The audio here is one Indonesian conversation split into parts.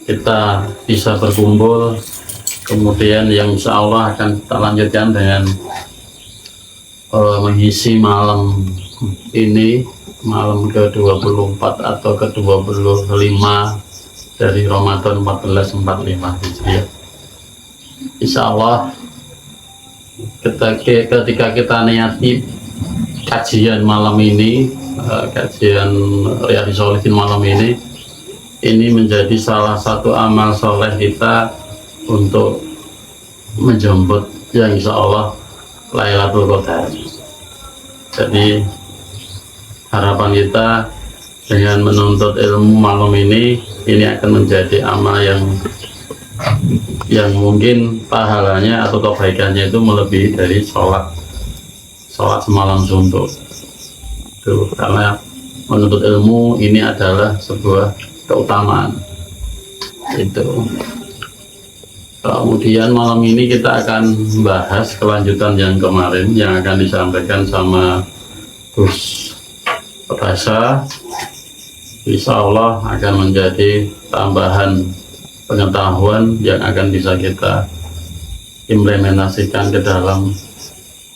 kita bisa berkumpul, kemudian yang insya Allah akan kita lanjutkan dengan mengisi malam ini, malam ke-24 atau ke-25 dari Ramadan 1445 Hijriah. Insya Allah ketika kita niati kajian malam ini, kajian Riyadhus Shalihin malam ini menjadi salah satu amal soleh kita untuk menjemput yang insya Allah Lailatul Qadar. Jadi harapan kita dengan menuntut ilmu malam ini akan menjadi amal yang mungkin pahalanya atau kebaikannya itu melebihi dari sholat semalam suntuk. Itu karena menuntut ilmu ini adalah sebuah keutamaan. Itu. Kemudian malam ini kita akan bahas kelanjutan yang kemarin yang akan disampaikan sama Gus Rasa. Insya Allah akan menjadi tambahan pengetahuan yang akan bisa kita implementasikan ke dalam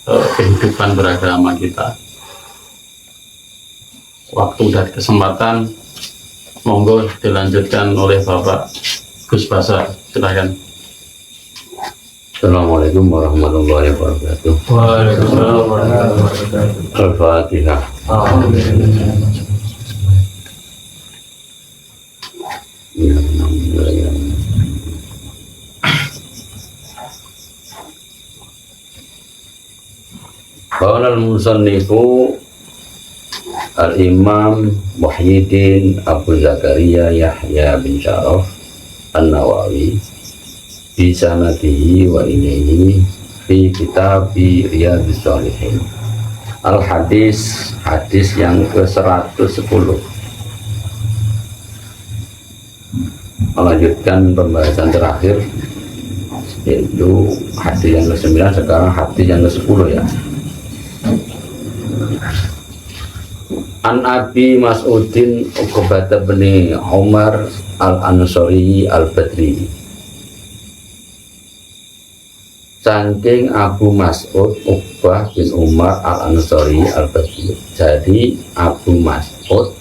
kehidupan beragama kita. Waktu dan kesempatan monggo dilanjutkan oleh Bapak Gus Basa, silakan. Assalamualaikum warahmatullahi wabarakatuh. Waalaikumsalam warahmatullahi wabarakatuh. Al-Fatihah. Qala al-musannifu al-Imam Muhyiddin Abu Zakaria Yahya bin Syaraf An-Nawawi bi sanadihi wa ilaihi fi kitab Riyadhus Shalihin. Al-hadis, hadis yang ke-110. Melanjutkan pembahasan terakhir, yaitu hadis yang ke-9, sekarang hadis yang ke-10 ya. An Abi Mas'udin Uqbah bin Umar Al-Ansari Al-Badri. Saking Abu Mas'ud Uqbah bin Umar Al-Ansari Al-Badri. Jadi Abu Mas'ud,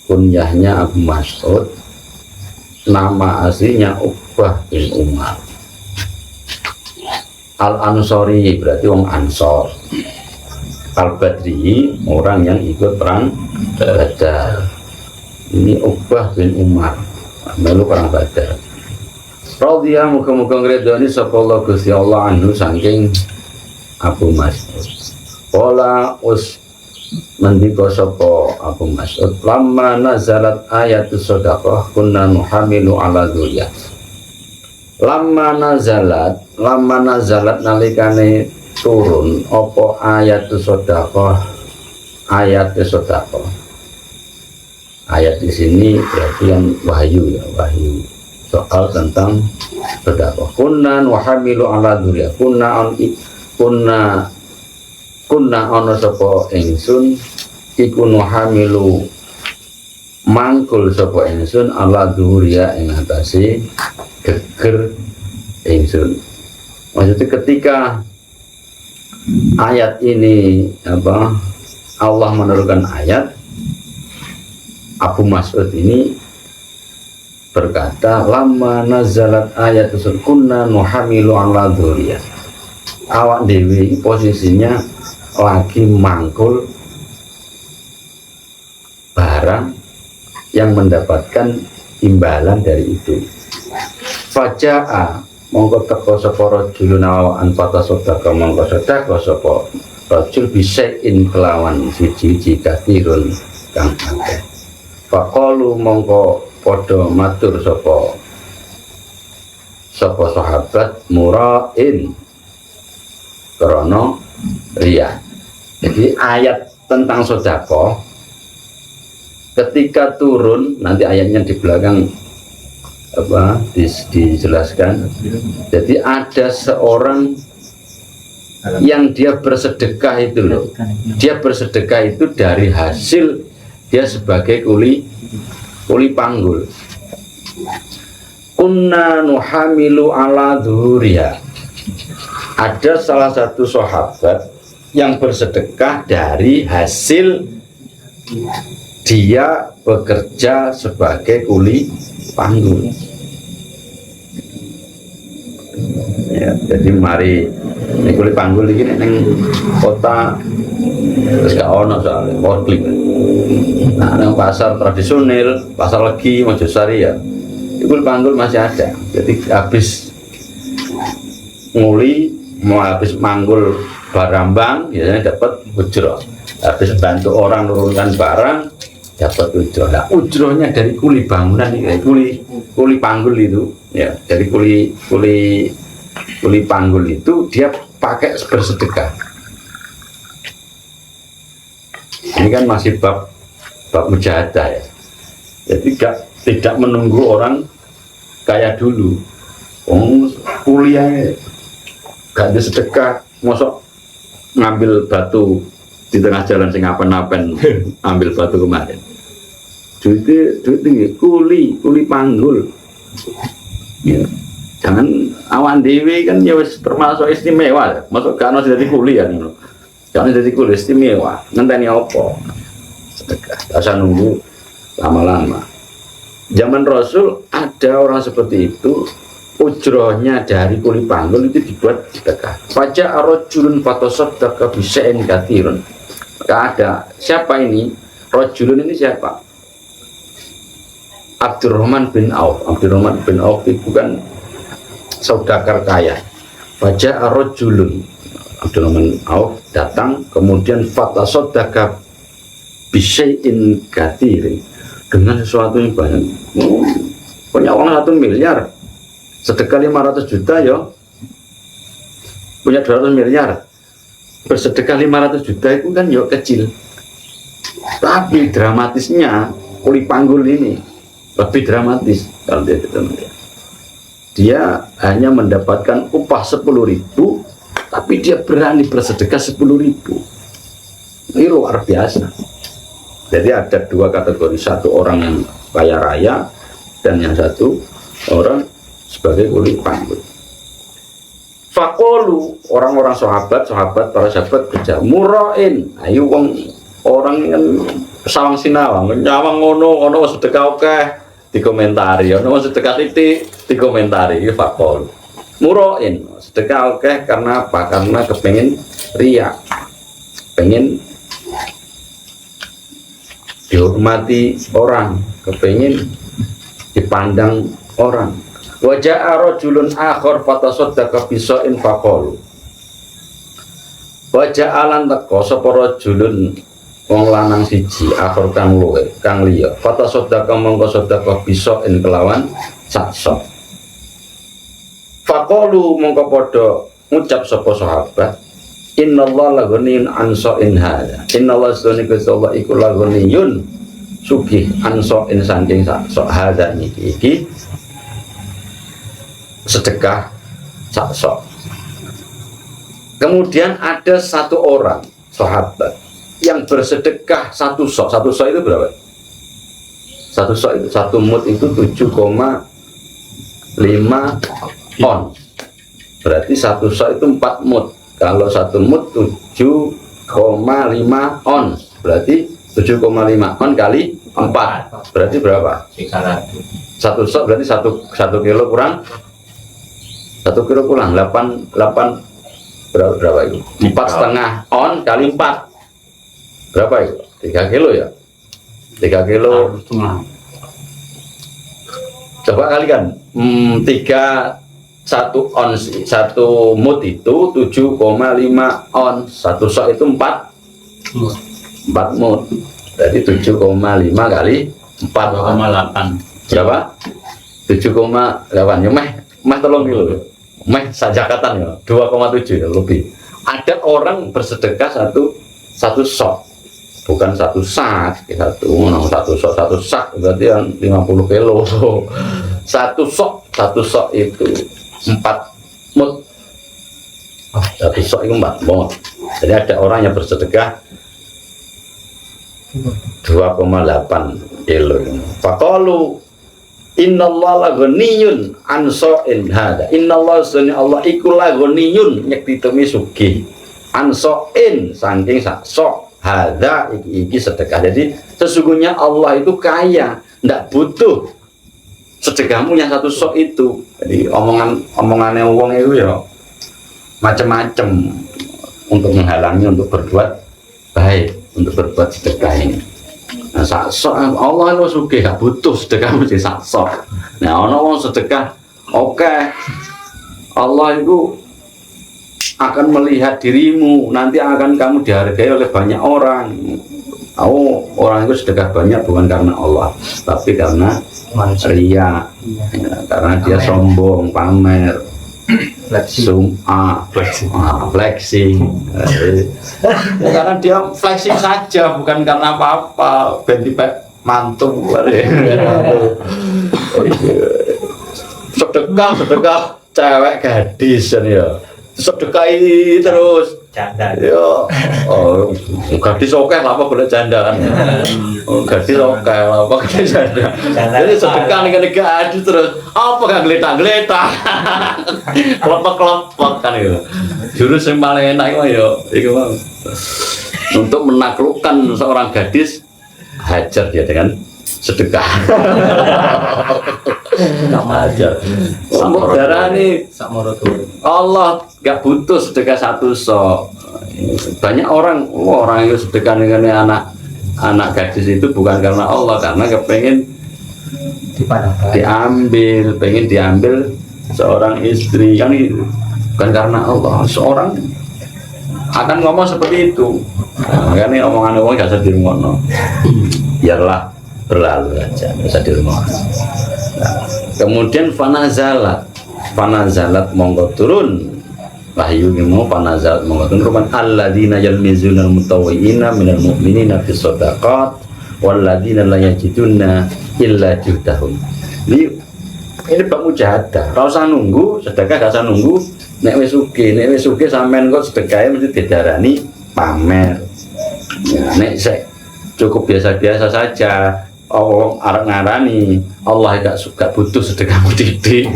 kunyahnya Abu Mas'ud, nama aslinya Uqbah bin Umar Al-Ansari, berarti wong Ansor. Al-Badri, orang yang ikut perang Badar. Ini Uqbah bin Umar, melu perang Badar. Radhiyallahu muga-muga ngredoni sapa Allah Gusti Allah anhu saking Abu Mas'ud. Qala mendika sapa Abu Mas'ud, lamma nazalat ayatus shadaqah kunna nuhamilu ala dzurriyyah. Lamma nazalat nalikane turun apa ayatus shadaqah, ayat sedekah. Ayat di sini berarti yang wahyu ya, wahyu soal tentang sedekah. Kunna nuhamilu ala dzurriyyah. Kunna ana sapa ingsun iku nuhamilu mangkul sapa ingsun ala dzurriyyah ing atase geger ingsun. Maksudnya ketika ayat ini Allah menurunkan ayat, Abu Mas'ud ini berkata, lama nazalat ayat kunna nuhamilu ala dzurriyyah. Awak dewi posisinya lagi mangkul barang yang mendapatkan imbalan dari itu. Faja'a mongko teko sapa rajulun awaan fata sedekah mongko sedekah sapa rajul bisain kelawan siji kathirun kang akeh. Faqalu mongko padha matur sapa sahabat murain krana riya. Jadi ayat tentang sedekah ketika turun, nanti ayatnya di belakang dijelaskan. Jadi ada seorang yang dia bersedekah itu loh, dia bersedekah itu dari hasil dia sebagai kuli panggul. Kunna nuhamilu ala dhuhuriha. Ada salah satu sahabat yang bersedekah dari hasil dia bekerja sebagai kuli panggul. Ya, jadi mari ini kuli panggul ini neng kota terus gak ono soalnya klik. Nah, neng pasar tradisional, pasar Legi, Mojosari ya, kuli panggul masih ada. Jadi habis nguli mau habis manggul barambang biasanya dapat ujroh, habis bantu orang menurunkan barang dapat ujroh. Nah, ujrohnya dari kuli bangunan ini, kuli panggul itu ya, dari kuli panggul itu dia pakai bersedekah. Ini kan masih bab mujahadah ya, jadi tidak menunggu orang kaya dulu. Kuliah gak ada sedekah, mosok ngambil batu di tengah jalan sing apen-apen ambil batu kemarin. Duit tinggi, kuli panggul. Ya. Jangan awan dewi kan ya wis termasuk istimewa. Masuk gak ono dadi kuli ya ngono. Gak ono dadi kuli istimewa. Ngenteni apa? Sedekah. Asa nunggu lama-lama. Zaman Rasul ada orang seperti itu. Ujrohnya dari kuli panggul itu dibuat sedekah. Faja arrojulun fatasaddaqa bisyai'in katsirun. Maka ada siapa ini? Rojulun ini siapa? Abdurrahman bin Auf. Abdurrahman bin Auf itu bukan saudagar kaya. Faja arrojulun. Abdurrahman bin Auf datang kemudian fatasaddaqa bisyai'in katsirin, dengan sesuatu yang banyak. Punya uang 1 miliar. Sedekah 500 juta ya, punya 200 miliar, bersedekah 500 juta itu kan ya kecil. Tapi dramatisnya kuli panggul ini lebih dramatis. Kalau dia hanya mendapatkan upah 10.000, tapi dia berani bersedekah 10.000. Ini luar biasa. Jadi ada dua kategori, satu orang yang kaya raya dan yang satu orang sebagai kuli panggul. Fakolu, orang-orang sahabat para sahabat kerja murain, ayo orang yang sawang sinawang nyawang ngono sedekah oke dikomentari, ono sedekah titik dikomentari. Fakolu murain, sedekah oke karena apa? Karena kepengen riya, pengen dihormati orang, kepengen dipandang orang. Wajah rajulun akhir fatasaddaqa bisa'in faqalu. Wajah alan teko sapa rajulun wong lanang siji akhir kang luwe kang liya fatasaddaqa mongko sedekah bisa'in kelawan sak sok. Faqalu mongko padha ngucap sapa sahabat, innallaha laghaniyun an sa'in hadza. Innallaha sunni Allah iku laghaniyun sugih an sa'in saking sak sok hadza iki sedekah sak sok. Kemudian ada satu orang sahabat yang bersedekah satu sok. Satu sok itu berapa? Satu sok itu, satu mud itu 7,5 on. Berarti satu sok itu 4 mud. Kalau satu mud 7,5 on. Berarti 7,5 on kali 4. Berarti berapa? 300. Satu sok berarti 1 kilo kurang 1 kilo kurang 8 berapa itu? 4,5 on kali 4 berapa itu? 3 kilo ya? 3 kilo coba kalikan 1 on 1 mut itu 7,5 on, 1 sok itu 4 mut, berarti 7,5 kali 4 2,8 berapa? 7,8 ya meh 3 kilo meh sajakatan ya 2,7 ya lebih. Ada orang bersedekah satu sok, bukan satu sak, satu sak berarti yang 50 kilo. Satu sok itu 4 mut. Satu sok itu 4 mut. Jadi ada orang yang bersedekah 2,8 kilo. Faqalu innallaha ghaniyun an sa'in hada. Innallaha sunni Allah iku la ghaniyun nyekti temi sugih. An sa'in saking sak sok hada iki sedekah. Jadi sesungguhnya Allah itu kaya, ndak butuh sedekahmu yang satu sok itu. Jadi omongannya wong itu ya macam-macam untuk menghalangi untuk berbuat baik, untuk berbuat sedekah ini. Nah, sakso Allah itu sugih gak butuh sedekah mesti sakso. Nah, ana wong sedekah oke. Allah itu akan melihat dirimu, nanti akan kamu dihargai oleh banyak orang. Orang itu sedekah banyak bukan karena Allah, tapi karena ria, ya, karena dia sombong, pamer, flexing. Karena dia flexing saja, bukan karena apa-apa. Ben dipek mantu. Sedekah cewek gadis ya. Sedekahi terus janda. Yo, gadis oke lah apa boleh janda kan? Gadis oke lah apa boleh janda. Jadi sedekah nih gadis terus apa gak geletak, kelompok kan itu. Jurus yang paling enak itu untuk menaklukkan seorang gadis, hajar dia dengan sedekah. Aja. Untuk darah ini Allah gak butuh sedekah satu sok. Banyak orang yang sedekah dengan anak gadis itu bukan karena Allah, karena kepengen diambil seorang istri kan, bukan karena Allah. Seorang akan ngomong seperti itu. Makanya omongan orang gak usah dirungokno. Biarlah berlalu aja, gak usah dirungokno. Nah, kemudian fanazalat monggo turun wahyu mau fanazalat monggo turun rupan alladzina yalmizuna almutawwi'ina minal mu'minina fis shadaqat walladzina la yajiduna illa juhdahum. Ini bab mujahadah. Ora usah nunggu sedekah, gak usah nunggu nek wis sugih sampean kok sedekahe mesti didarani pamer. Ya, nek cukup biasa-biasa saja. Allah arep ngarani Allah gak butuh sedekahmu titik.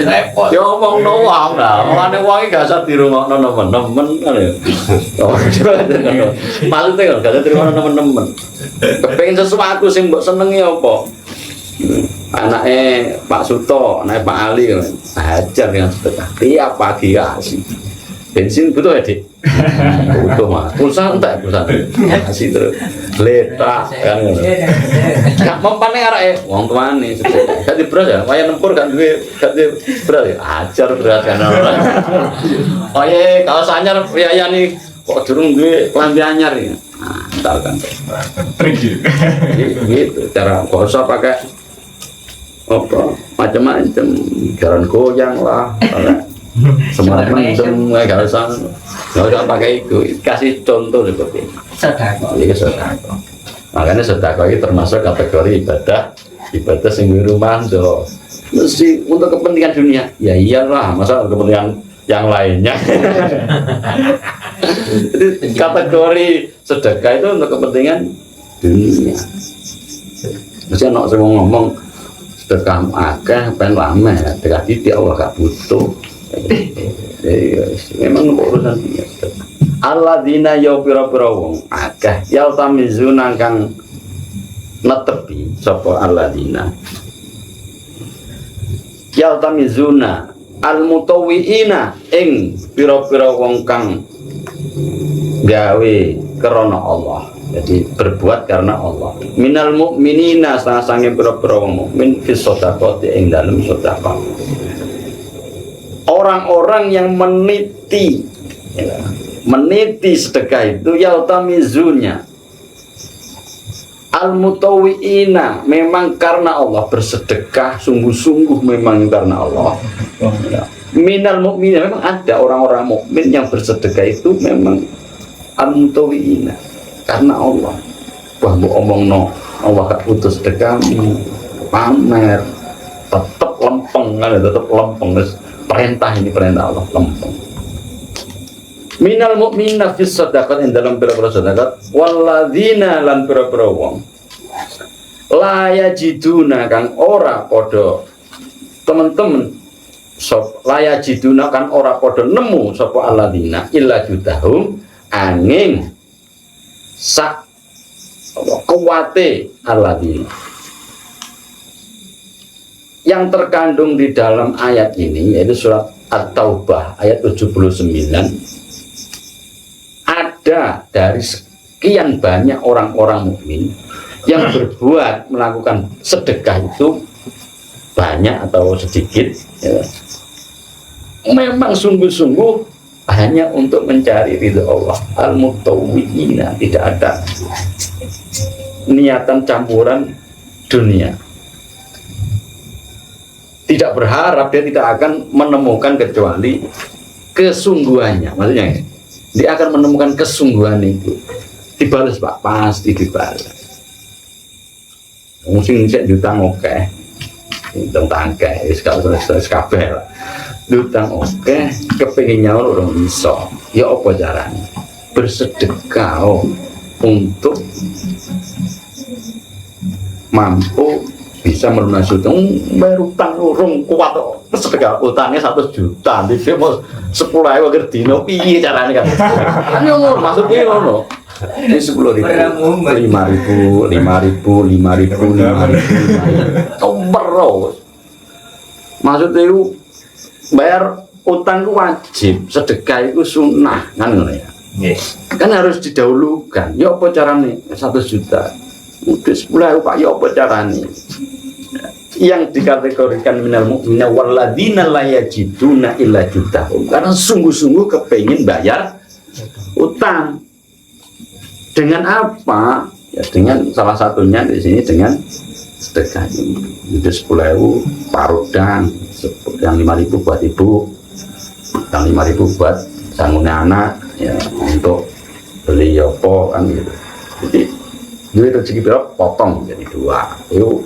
Repot. Ya omongno wae lah. Mulane wong gak usah dirungokno nemen-nemen kan ya. Maksudnya gak usah dirungokno nemen-nemen. Kepengin sesuatu sing mbok senengi apa? Anaknya Pak Suto, anaknya Pak Ali hajar dengan sedekah. Tiap pagi kasih. Bensin butuh ya, Dik? Butuh mas, pulsa entek pulsa kasih terus letak kan gak mempan nih arek wong tuane gak di beras ya, wayah nempur gak di beras ya, ajar beras kan oh iya, kalau anyar ya nih kok durung duwe klambi anyar ya ntar kan gitu, cara gak usah pakai apa, macam-macam jalan goyang lah semua mendem, gak usah pakai itu, kasih contoh seperti ini. Sedekah. Makanya sedekah itu termasuk kategori ibadah sing rumah do. Mesti untuk kepentingan dunia. Ya iyalah, masa kepentingan yang lainnya. Jadi kategori sedekah itu untuk kepentingan dunia. Mesti anak semua ngomong sedekah akeh pengen lama, sedekah dia Allah gak butuh. Memang urusan dunia. Alladzina ya pira-pira wong akeh ya tamizuna kang netepi sapa alladzina ya tamizuna almutawwi'ina ing pira-pira wong kang gawe krana Allah. Jadi berbuat karena Allah. Minal mu'minina sange pira-pira wong mukmin fi shadaqati ing dalem sedekah. Orang-orang yang meniti sedekah itu yaltamizunya al-mutawwi'ina memang karena Allah, bersedekah sungguh-sungguh memang karena Allah. Minal mu'minin memang ada orang-orang mukmin yang bersedekah itu memang al-mutawwi'ina karena Allah. Wah mbok omongno Allah gak putus sedekahmu pamer tetep lempeng kan, tetep lempeng. Perintah ini perintah Allah lempeng. minal mu'minina fis sadaqat ing dalam pira-pira sedekah walladzina lan pira-pira wong la yajiduna kang ora padha temen-temen sop la yajiduna kan ora padha nemu sapa alladzina illa judahum angin sak kuwate alladzina. Yang terkandung di dalam ayat ini yaitu surat At-Taubah ayat 79, ada dari sekian banyak orang-orang mukmin yang berbuat melakukan sedekah itu banyak atau sedikit ya, memang sungguh-sungguh hanya untuk mencari ridha Allah. Al-mutawwi'ina, tidak ada niatan campuran dunia, tidak berharap, dia tidak akan menemukan kecuali kesungguhannya. Maksudnya dia akan menemukan kesungguhan itu, dibalas Pak, pasti dibalas. Mungkin saya jutang oke, tentang kayak sekarang kabeh lah. Jutang oke, kepengin nyaur orang iso. Ya apa caranya? Bersedekah untuk mampu bisa melunasi utang. Bayar utang urung kuat kok. Sedekah utangnya 1 juta, dia mau 10.000 agar dino piye carane kan? Kan ngono, maksudnya ngono. Ini 10.000, 5.000, 5.000. Terus. Maksudnya itu bayar utang itu wajib, sedekah itu sunnah, kan ngono ya. Kan harus didahulukan. Ya apa carane? 1 juta. Udah 10.000 Pak, ya apa carane? Yang dikategorikan minal mu'mina walladzina la yajiduna illa judahum, karena sungguh-sungguh kepengin bayar utang. Dengan apa? Ya dengan salah satunya di sini dengan sedekah ini. Itu 10.000 parudang, yang 5.000 buat ibu, yang 5.000 buat sanggune anak, ya untuk beli yopo kan gitu. Jadi duit rezeki piro potong jadi 2. Itu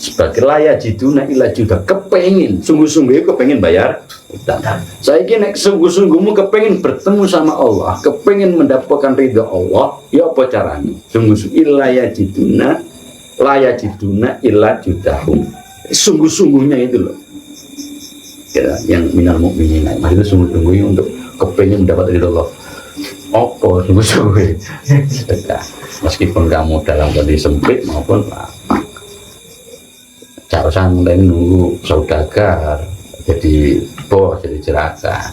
sebagai layak jiduna ila juga kepengin, sungguh-sungguh kepengin bayar utang. Saya kira sungguh-sungguhmu kepengin bertemu sama Allah, kepengin mendapatkan ridha Allah, ya apa caranya? Sungguh-sungguh layak jiduna ila judahum. Sungguh-sungguhnya itu loh. Ya, yang minal mu'minina, maksudnya sungguh-sungguhnya untuk kepengin mendapat ridha Allah. Apa sungguh-sungguh? Sedekah. Meskipun kamu dalam kondisi sempit maupun apa. Carosan mulai nunggu saudagar jadi bos, jadi jerakan.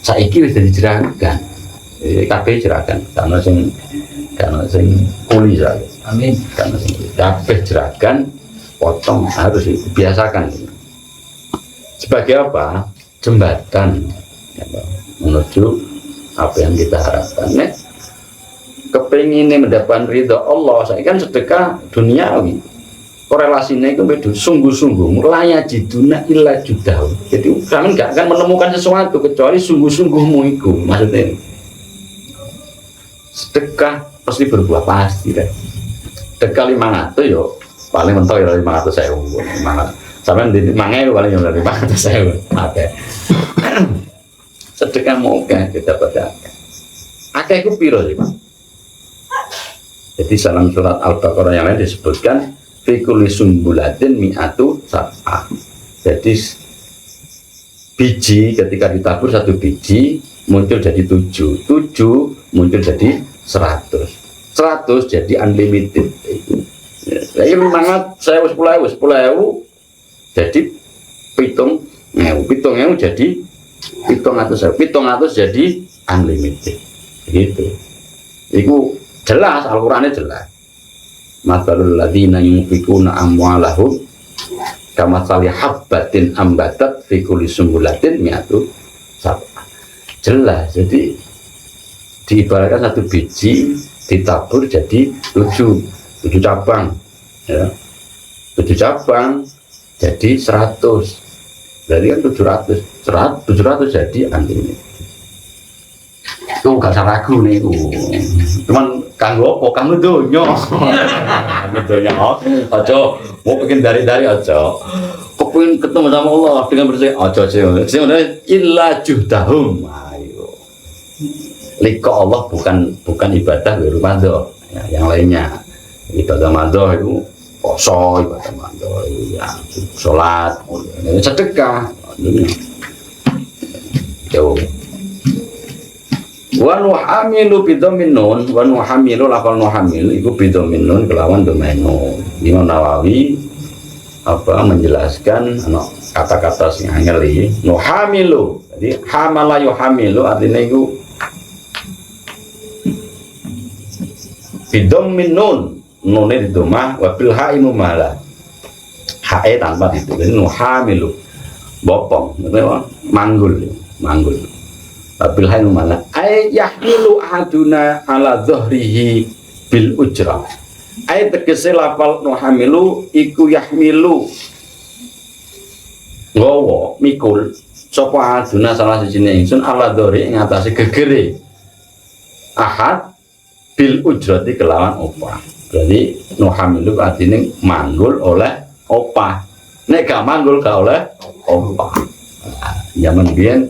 Saiki wis jadi jerakan. Kabeh jerakan. Karena sing kuli saja. Amin. Karena sing kabeh jerakan potong harus dibiasakan. Sebagai apa? Jembatan menuju apa yang kita harapkan. Kepengin mendapatkan ridha Allah, saya kan sedekah duniawi. Korelasinya itu beda, sungguh-sungguh mulanya jiduna illa judahu. Jadi kami nggak akan menemukan sesuatu kecuali sungguh-sungguhmu itu. Maksudnya sedekah pasti berbuah, pasti deh. Sedekah 500 yo paling mentok ya 500.000. Sampai di 5.000 paling ya 500.000. Oke. Sedekah mau kita pada akeh ku piro sih Pak? Jadi dalam surat Al-Baqarah yang lain disebutkan fi kulli sumbulatin mi'atu sab'ah. Jadi biji ketika ditabur 1 biji muncul jadi 7 muncul jadi 100 jadi unlimited itu. Saya mangat saya 10.000 jadi 7.000 jadi 700 jadi unlimited gitu. Itu jelas, Al-Qur'annya jelas. Matsalul ladzina yunfikuna amwalahum kamatsali habbatin ambatat fi kulli sumbulatin mi'atu sab'ah. Jelas, jadi diibaratkan 1 biji ditabur jadi 7 cabang ya. 7 cabang jadi 100. Berarti kan 700 jadi unlimited. Itu gak usah ragu nih, cuman kanggo apa? Kanggo donya. Donya, aja mau bikin dari aja. Kepingin ketemu sama Allah dengan bersih, aja sih. Sebenarnya illa juhdahum. Ayo, Liko Allah bukan ibadah ghairul madho, ya, yang lainnya. Ibadah madho itu poso, ibadah madho itu ya sholat, sedekah. Yo. Wa nuhamilu bidhammin nun, wa nuhamilu lafal nuhamil iku bidhammin nun kelawan domain nun. Imam Nawawi apa menjelaskan kata-kata sing angel iki nuhamilu. Jadi hamala yuhamilu artinya iku bidhammin nun, nune di domah wa bil ha'i mumala. Ha'i tanpa ditulis nuhamilu. Bopong, manggul. Bil ha'i mumala. Ay yahmilu aduna ala dhahrihi bil ujrah. Ay tegese lafal nuhamilu iku yahmilu gowo mikul sapa aduna salah sijine ingsun ala dhahri ing atase gegere ahad bil ujrati kelawan opah. Berarti nuhamilu artine manggul oleh opah. Nek gak manggul gak oleh opah. Zaman biyen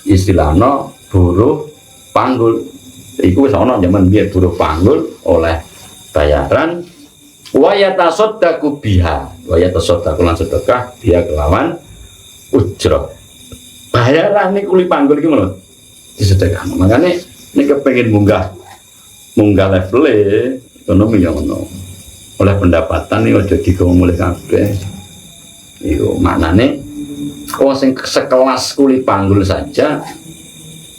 istilahnya buruh panggul iku wis ana zaman biyen buruh panggul oleh bayaran wa yatasaddaqu biha wa yatasaddaqu lan sedekah dia kelawan ujrah bayaran niku kuli panggul iki ngono disedekah makane nek kepengin munggah level ekonomi yang ngono oleh pendapatan iki aja digawa mulih kabeh iku maknane wong sing sekelas kuli panggul saja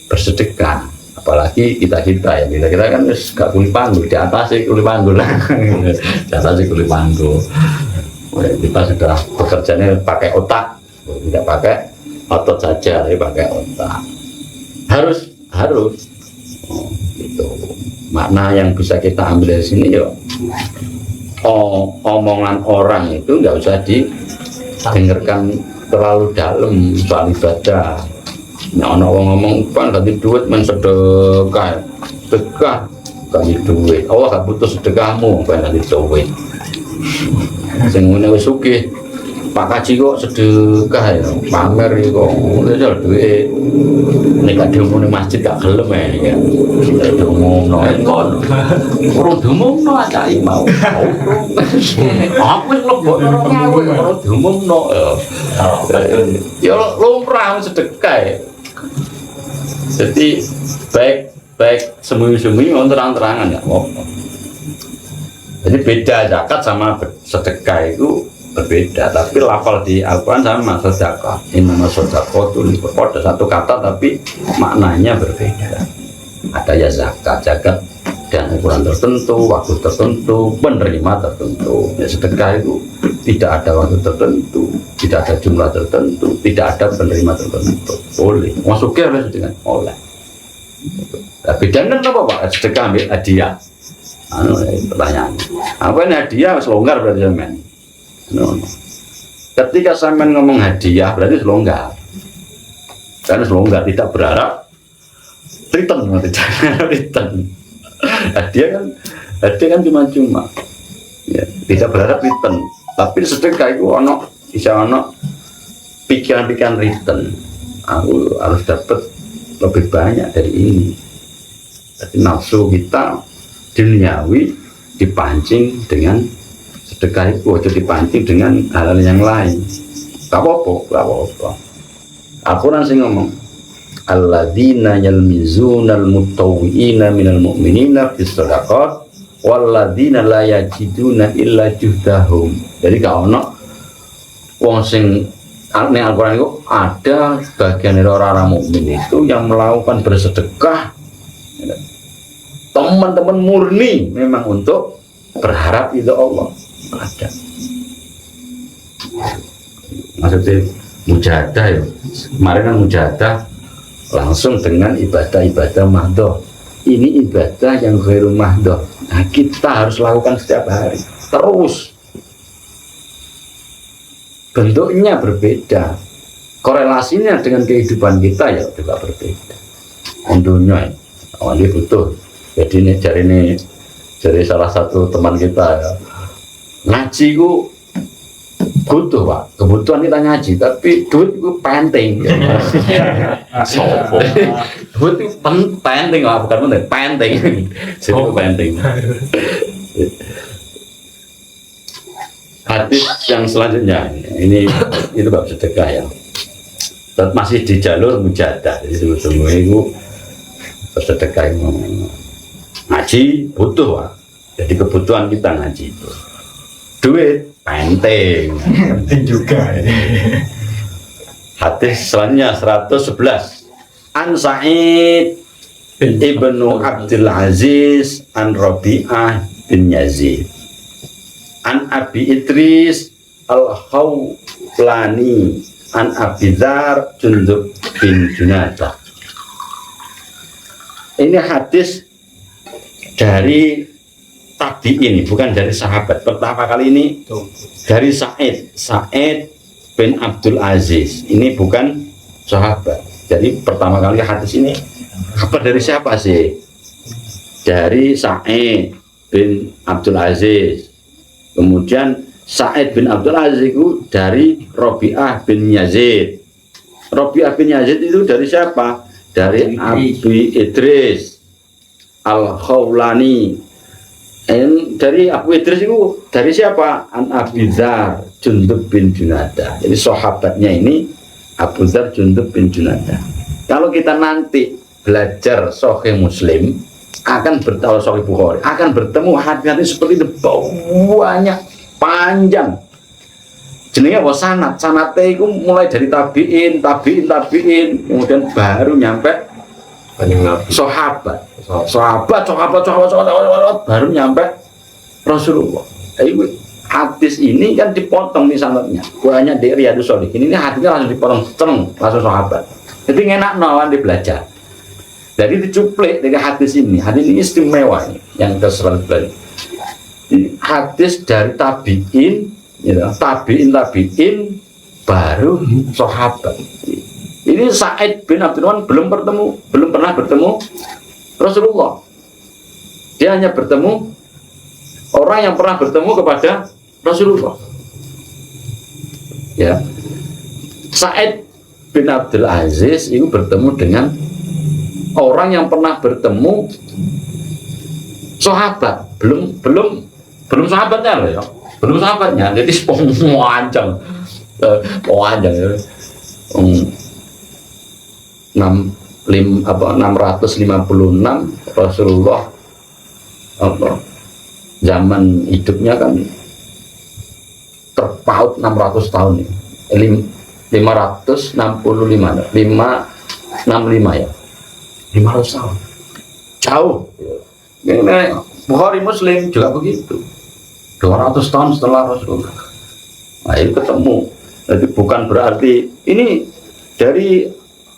bersedekah, apalagi kita ya kita kan wis gak kuli panggul, di atas kuli panggul di atas kuli panggul. Kita sudah bekerjanya pakai otak, tidak pakai otot saja, tapi pakai otak. Harus gitu. Makna yang bisa kita ambil dari sini ya omongan orang itu nggak usah didengarkan terlalu dalam soal ibadah. Nah, orang ngomong kan ganti duit main sedekah ganti duit. Allah gak butuh sedekahmu, kan ganti duit. Sing ngene wis sugih Pak Kaji kok sedekah ya, pamer kok ngene duit. Nek gak diomongno masjid gak gelem ya. Diomongno kon. Ora diomongno acai mau. Aku wis lebokno ora diomongno. Ya lumrah sedekah. Jadi baik sembunyi-sembunyi mau terang-terangan ya. Jadi beda zakat sama sedekah itu berbeda, tapi lafal di Al-Quran sama sedekah. Inna sedekah itu pada satu kata tapi maknanya berbeda. Ada ya zakat dan ukuran tertentu, waktu tertentu, penerima tertentu. Ya, sedekah itu tidak ada waktu tertentu, tidak ada jumlah tertentu, tidak ada penerima tertentu. Boleh, masuknya oleh sedekah oleh. Tapi jangan apa Pak? Sedekah ambil hadiah. Pertanyaan. Apa ini hadiah? Selonggar berarti zaman. Ketika sampean ngomong hadiah berarti selonggar. Karena selonggar tidak berharap return. Hadiah kan cuma-cuma. Ya, tidak berharap return. Tapi sedekah itu bisa pikiran-pikiran return. Aku harus dapat lebih banyak dari ini. Jadi nafsu kita duniawi dipancing dengan sedekah itu, atau dipancing dengan hal-hal yang lain. Gak apa-apa. Aku nanti ngomong alladzina yalmizunal mutawwi'ina minal mu'minina fis shadaqat walladzina la yajiduna illa juhdahum. Jadi gak ono wong sing ning Al-Qur'an itu ada bagian dari orang-orang mukmin itu yang melakukan bersedekah teman-teman murni memang untuk berharap ridho Allah. Ada maksudnya mujahadah ya, kemarin kan mujahadah langsung dengan ibadah-ibadah mahdoh. Ini ibadah yang ghairu mahdoh. Nah, kita harus lakukan setiap hari terus. Bentuknya berbeda, korelasinya dengan kehidupan kita ya juga berbeda. Tentunya ini butuh. Jadi ini dari salah satu teman kita ya, ngaji ku butuh Pak, kebutuhan kita ngaji, tapi duit itu penting. Sopo. Duit itu penting Pak, bukan penting, jadi itu penting. Hadis yang selanjutnya ini itu bab sedekah ya. Masih di jalur mujadah, jadi sebetulnya itu bersedekah itu ngaji butuh Pak. Jadi kebutuhan kita ngaji itu. Duit penting. Penting juga ini. Hadis selanjutnya 111. An Sa'id ibnu Abdul Aziz an Rabi'ah bin Yazid an Abi Idris al-Khawlani an Abi Dzar Jundub bin Junadah. Ini hadis dari tabi'in, bukan dari sahabat. Pertama kali ini dari Sa'id bin Abdul Aziz. Ini bukan sahabat. Jadi pertama kali hadis ini kabar dari siapa sih? Dari Sa'id bin Abdul Aziz. Kemudian Sa'id bin Abdul Aziz itu dari Rabi'ah bin Yazid. Rabi'ah bin Yazid itu dari siapa? Dari Abi Idris al-Khawlani. Dari Abu Idris itu dari siapa? An Abi Dzar Jundub bin Junadah. Jadi sahabatnya ini Abu Dzar Jundub bin Junadah. Kalau kita nanti belajar Sahih Muslim akan bertahu Sahih Bukhari, akan bertemu hadis-hadis seperti itu banyak, panjang. Jenenge apa? Sanate itu mulai dari tabi'in, kemudian baru nyampe sahabat, baru nyampe Rasulullah. Hadis ini kan dipotong nih sanadnya. Banyak di Riyadhus Shalihin ini hadisnya langsung dipotong, langsung sahabat. Jadi enak nawan dibelajar. Jadi dicuplik dari hadis ini istimewa ini, yang ke-111. Hadis dari tabi'in, ya, tabi'in baru sahabat. Ini Sa'id bin Abdurrahman belum pernah bertemu Rasulullah. Dia hanya bertemu orang yang pernah bertemu kepada Rasulullah. Ya, Sa'id bin Abdul Aziz itu bertemu dengan orang yang pernah bertemu sahabat, belum sahabatnya loh ya, belum sahabatnya. Jadi panjang ya. 656 Rasulullah zaman hidupnya kan terpaut 600 tahun nih. 565 ya, 500 tahun jauh. Ini Bukhari Muslim juga begitu, 200 tahun setelah Rasulullah. Nah ini ketemu. Jadi bukan berarti ini dari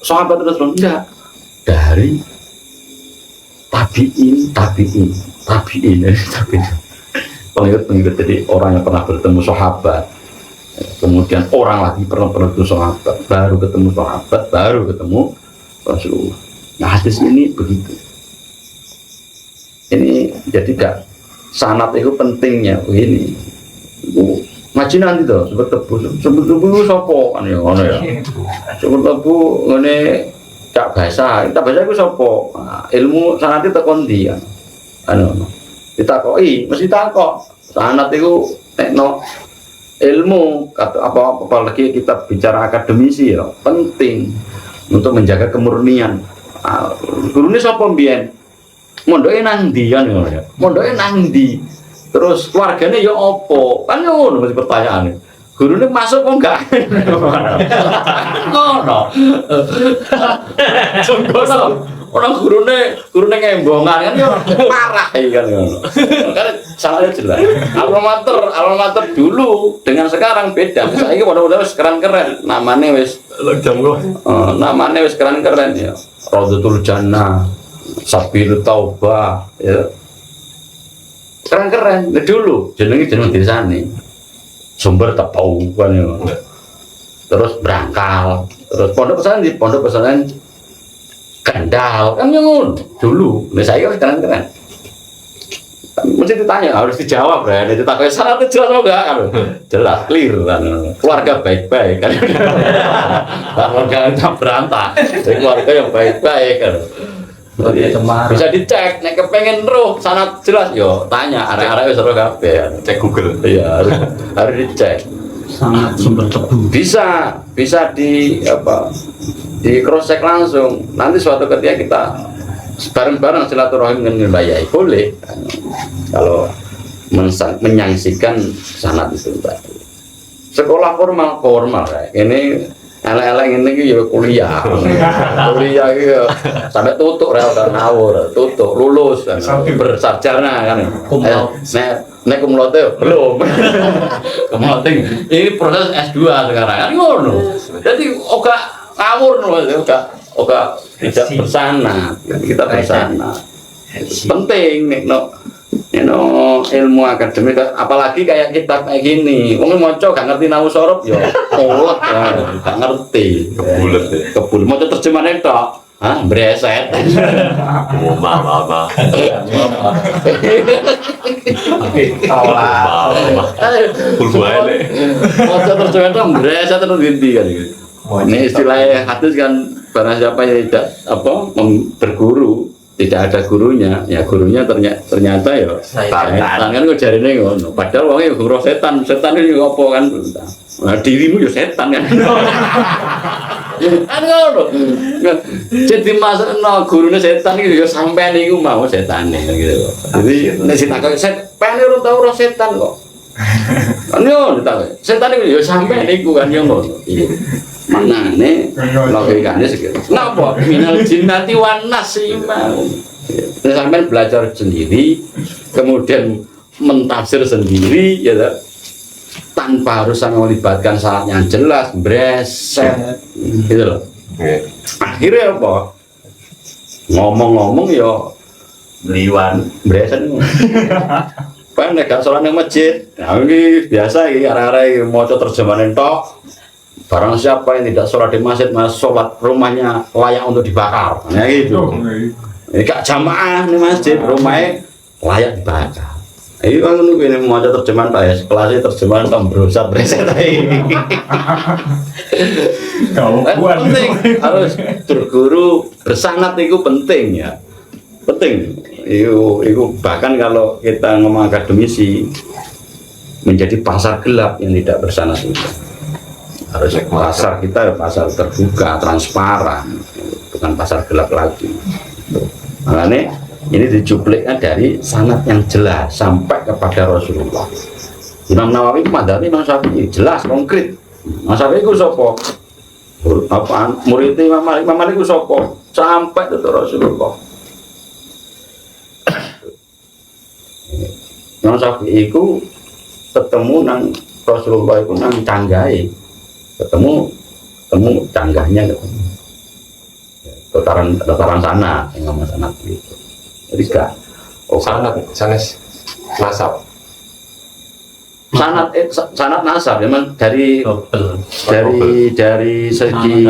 sahabat Rasulullah, enggak, dari tabi'in. Pengikut. Jadi orang yang pernah bertemu sahabat, kemudian orang lagi pernah bertemu sahabat, baru ketemu sahabat, baru ketemu Rasulullah. Nah hadis ini begitu. Ini jadi gak sanad itu pentingnya ini. Ngaji nanti tuh sebut tebu sopo kan ya, sebut tebu ngene cak bahasa itu sopo. Ilmu sanad itu tekon dia, ditakoi mesti takok. Sanad itu tekno ilmu apalagi kita bicara akademisi ya, penting untuk menjaga kemurnian. Gurune sapa mbiyen? Mondoke nang ndi kan ya? Mondoke nang ndi? Terus keluargane ya apa? Kan ngono mesti pertanyaane. Gurune masuk kok enggak? Ngono. Orang gurune ngembongan kan ya parah kan ngono. Kan salahnya jelas. Alma mater dulu dengan sekarang beda. Saiki padha-padha wis keren-keren. Namane wis keren-keren ya. Raudhatul Jannah, Sabilut Taubah ya. Keren-keren. Nah, dulu jeneng desane. Sumber Tepau kan ya. Terus Brangkal, terus pondok pesantren Kendal kan ngono dulu. Nah saya keren-keren. Mesti ditanya, harus dijawab kan. Itu takut syarat itu jelas apa enggak kan? Jelas, clear kan. Keluarga baik-baik kan. Keluarga yang berantah. Jadi keluarga yang baik-baik kan. Bisa dicek, nek kepengen roh sangat jelas yo tanya arek-arek wis roh kabeh. Cek Google. Iya, harus dicek. Sangat sumber tebu. Bisa di apa? Di cross check langsung. Nanti suatu ketika kita bareng-bareng silaturahim dengan Mbak boleh. Kalau menyaksikan sanad itu Mbak. Sekolah formal ya. Ini elek-elek ini ya kuliah. Kuliah iki sampai tutup rel ngawur, tutup lulus kan. Bersarjana kan. Nek cum laude belum. Cum laude. Ini proses S2 sekarang kan ngono. Jadi oga ngawur oga tidak bersanad. Kita bersanad. Penting nek ilmu akademik, apalagi kayak kita kayak gini, wong maca gak ngerti nahu sorop ya kolot ya, gak ngerti kebulet maca terjemahane tok breset mama pulbuane maca terjemahan tok breset terus ganti kan ini istilahnya hadis kan, barang siapa yang tidak berguru, tidak ada gurunya, ya gurunya ternyata ya setan kan kok jarine ngono. Padahal wong ya guru setan itu apa kan? Nah, dirimu ya setan kan. Kan ngono. Jadi masakno gurune setan iki ya sampean iku mau setane gitu. Jadi nek ditakoni setan ora tau ora setan kok. Kan yo ditakoni. Setan iku ya sampean iku kan yo ngono. Manane logikane segitu. Napa minal jinnati wan nas mau. Sampai belajar sendiri, kemudian mentafsir sendiri, ya tanpa harus melibatkan syarat yang jelas, breset, gitu loh. Akhirnya apa? Ngomong-ngomong ya liwan breset. Kan nek gak sholat nang masjid. Nah iki biasa iki arek-arek maca terjemahan tok. Barang siapa yang tidak sholat di masjid, mas sholat rumahnya layak untuk dibakar. Nah gitu. Ini gak jamaah di masjid, rumahnya layak dibakar. Ini kan ini mau terjemahan Pak ya, kelasnya terjemahan Tombrosat Breset ini. Penting, harus berguru bersanad itu penting ya. Penting. Itu bahkan kalau kita ngomong akademisi menjadi pasar gelap yang tidak bersanad itu. Harus pasar kita pasar terbuka, transparan, bukan pasar gelap lagi. Makanya ini dicuplikkan dari sanad yang jelas sampai kepada Rasulullah. Imam Nawawi madhab Imam Syafi'i jelas konkret. Imam Syafi'i itu sopo, murid Imam Malik itu sopo sampai ke Rasulullah. Imam Syafi'i itu ketemu nang Rasulullah itu nang canggai. ketemu canggahnya ketemu dataran sana yang ngomong sana gitu. Jadi gak sanes nasab sanat nasab memang dari segi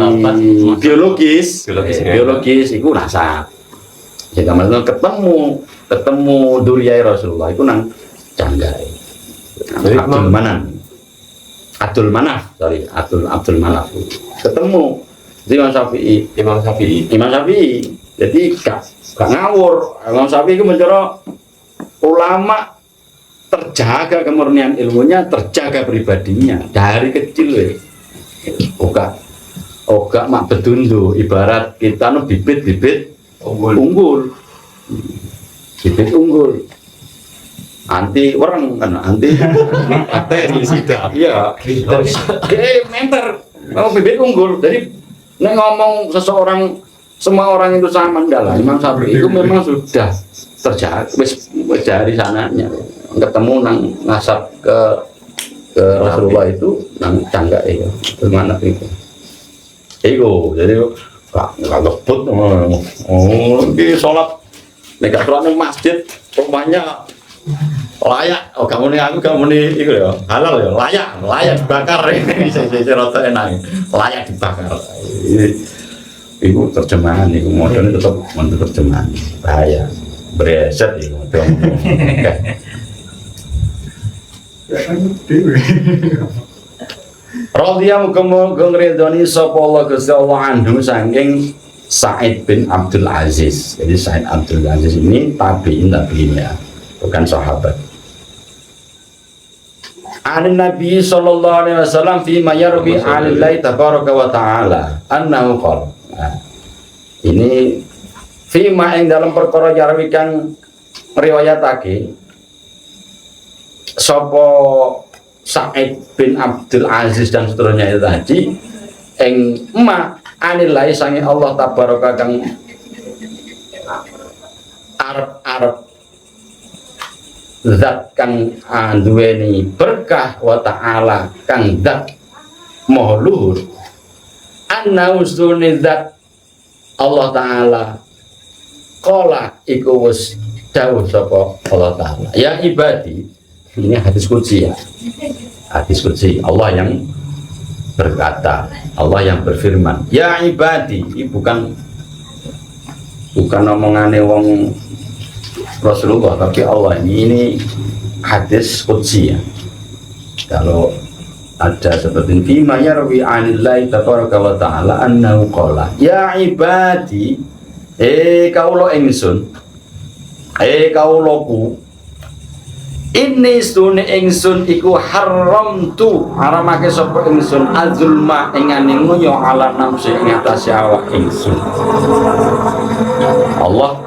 biologis itu nasab. Jadi kemarin ketemu duriyai Rasulullah itu nang canggai. Abdul Manaf ketemu Imam Syafi'i. Jadi gak ngawur. Imam Syafi'i itu mencari ulama terjaga kemurnian ilmunya, terjaga pribadinya dari kecil. Oga mak bedundu, ibarat kita no bibit unggul. Bibit unggul. Anti orang kan, anti sida. Iya. Menter. Mau bibit unggul. Jadi nek ngomong seseorang, semua orang itu sama enggak lah. Imam Syafi'i itu memang sudah terjaga dari sananya. Ketemu nang ngasap ke Rasulullah itu nang cangga itu. Gimana itu? Jadi gak ngebut. Ini sholat nek gak sholat nang masjid, rumahnya layak. Kamu nih itu ya halal ya, layak dibakar. Ini saya rasa enak, layak dibakar. Itu terjemahan, itu modalnya tetap terjemahan bahaya. Breset ya ngomong. Radhiya muga-muga ngridoni sapa Allah Gusti Allah anhu saking Sa'id bin Abdul Aziz. Jadi Sa'id Abdul Aziz ini tabi'in ya, bukan sahabat. An Nabi sallallahu alaihi wasallam fi ma yarwi anillahi tabaraka wa ta'ala annahu qala. Nah, ini fi ma ing dalam perkara yarwi kang riwayatake sapa Sa'id bin Abdul Aziz dan seterusnya itu tadi ing ma anillahi sange Allah tabaraka kang arep zat kang duweni berkah wa ta'ala kang zat maha luhur anna usdune zat Allah taala qala iku wis dawuh sapa Allah taala ya ibadi. Ini hadis qudsi ya, hadis qudsi Allah yang berkata, Allah yang berfirman ya ibadi. Ini bukan omongane wong Rasulullah, tapi Allah ini hadis qudsi ya. Kalau ada seperti bima yarwi anillahi tabaraka wa ta'ala annahu qala ya ibadi kaula ingsun kaulaku ini stune ingsun iku haramake sapa ingsun azulma ingane nguyo ala nafsi ing atase awak ingsun. Allah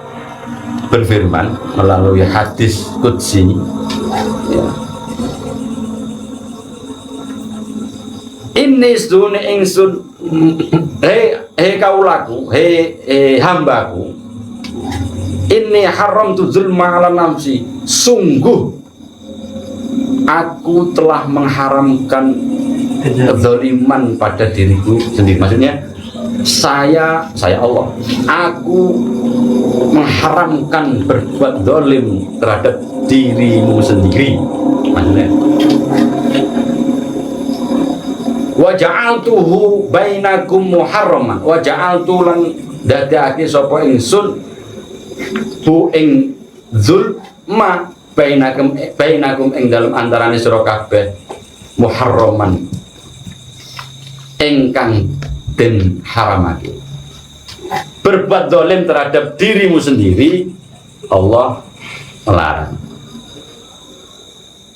berfirman melalui hadis qudsi ya. Ini stune ingsun kaulaku hambaku ini haramtu zulma ala nafsi, sungguh aku telah mengharamkan kezaliman pada diriku sendiri. Maksudnya saya Allah, aku mengharamkan berbuat zalim terhadap dirimu sendiri. Maksudnya wa ja'altuhu bainakum muharrama wa ja'altu lan dadake sapa ingsun bu ing zulma bainakum ing dalam antarane sira kabeh muharraman ingkang den haramake. Berbuat zalim terhadap dirimu sendiri Allah melarang.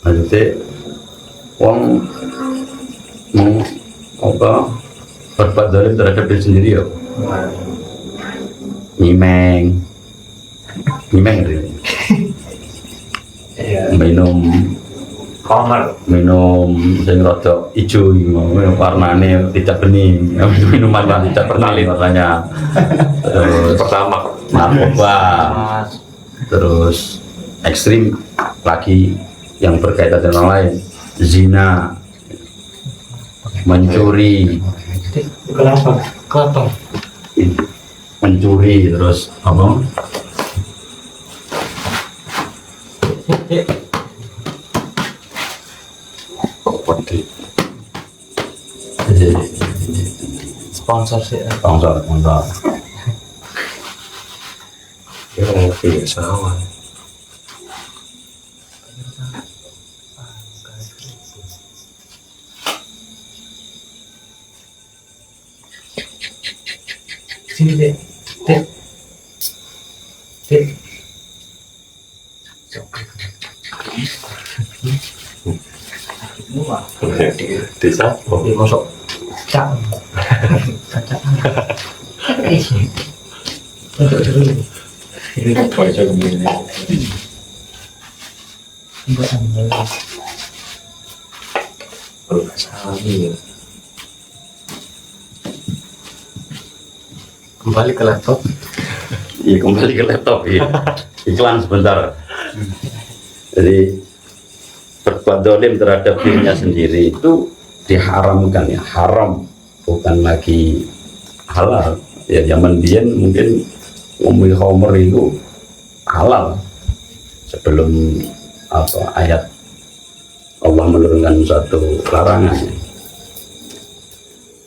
Maksudnya wong berbuat zalim terhadap diri sendiri ya nyimeng minum Kamar. minum sing rada ijo warnane tidak bening, minuman yang tidak bening warnanya, terus Pertama. narkoba, terus ekstrim lagi yang berkaitan dengan orang lain, zina, mencuri, kelapa mencuri, terus apa? sponsor sih Sponsor. Ya ngopi sama. sini dek Desa. di masuk cak Ini baca begini. Salah nih. kembali ke laptop. Iya, kembali ke laptop ya. Iklan sebentar. Jadi berbuat zalim terhadap dirinya sendiri itu diharamkan ya, haram, bukan lagi halal. Ya zaman dia mungkin umil khomer itu halal sebelum ayat Allah menurunkan satu larangan.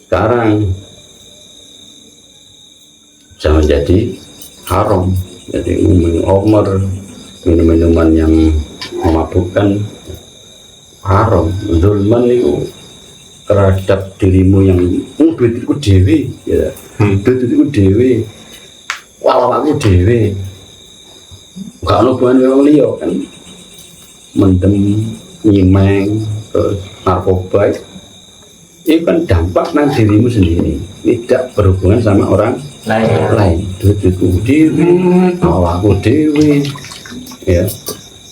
Sekarang bisa menjadi haram Jadi minum omer, minum-minuman yang memabukkan haram. Zulman itu terhadap dirimu yang duit itu dewi, ya. Duit itu dewi, walau aku dewi. Gak ada hubungan dengan liya kan, mendem, nyimeng, terus narkoba. Itu kan dampak nang dirimu sendiri, tidak berhubungan sama orang lain. Duit itu dewi, walau aku dewi, ya.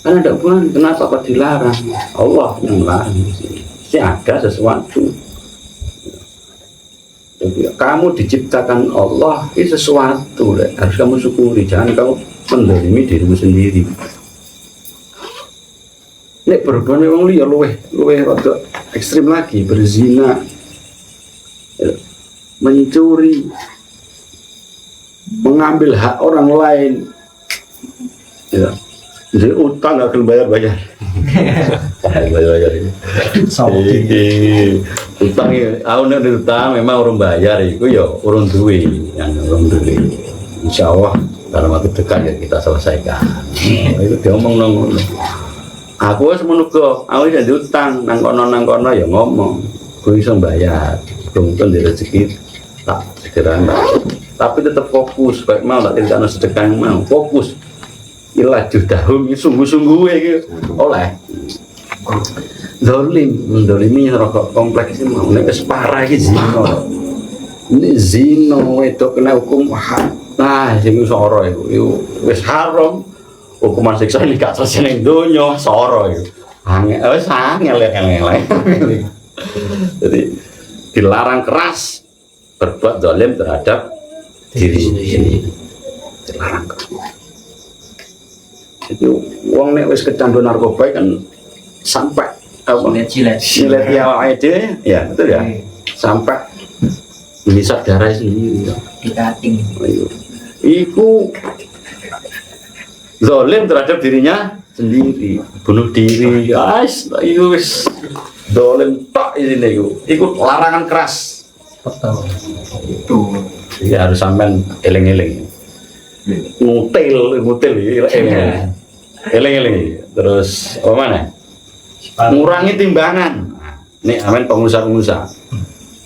Karena ada hubungan, kenapa kok dilarang? Allah yang larang. Pasti ada sesuatu. Jadi, kamu diciptakan Allah, itu sesuatu, harus kamu syukuri. Jangan kamu mendolimi dirimu sendiri. Nek berhubungan memang liya luweh rada ekstrim lagi, berzina, mencuri, mengambil hak orang lain, ya. Jadi utang nggak akan bayar. Bayar ini. Utang ya, aku nih utang memang orang bayar itu ya orang duwe, yang orang duwe. Insya Allah dalam waktu dekat ya kita selesaikan. Itu dia ngomong. Aku harus menunggu, aku jadi utang nang kono ya ngomong. Gue bisa bayar, mungkin di rezeki tak segera. Tapi tetap fokus, baik mau tak tidak sedekah mau fokus. Ilah judahum sungguh-sungguh gitu oleh dolimi rokok kompleks ini mau nek parah iki zina. Ini zina itu kena hukum nah sing soro iku wis haram. Hukuman siksa ini gak selesai ning donya soro iku. Wis angel. Jadi dilarang keras berbuat zalim terhadap diri sendiri. Dilarang keras. Itu uang nek wis kecanduan narkoba kan sampai apa Jilat ya ide ya betul ya sampai menghisap darah sendiri ya. dikating. Iku zalim terhadap dirinya sendiri, bunuh diri. Guys, itu wis zalim tok isine iku larangan keras. Betul. Itu Ya harus sampean eling-eling. Ngutil eling terus apa mana ngurangi timbangan nih amen pengusaha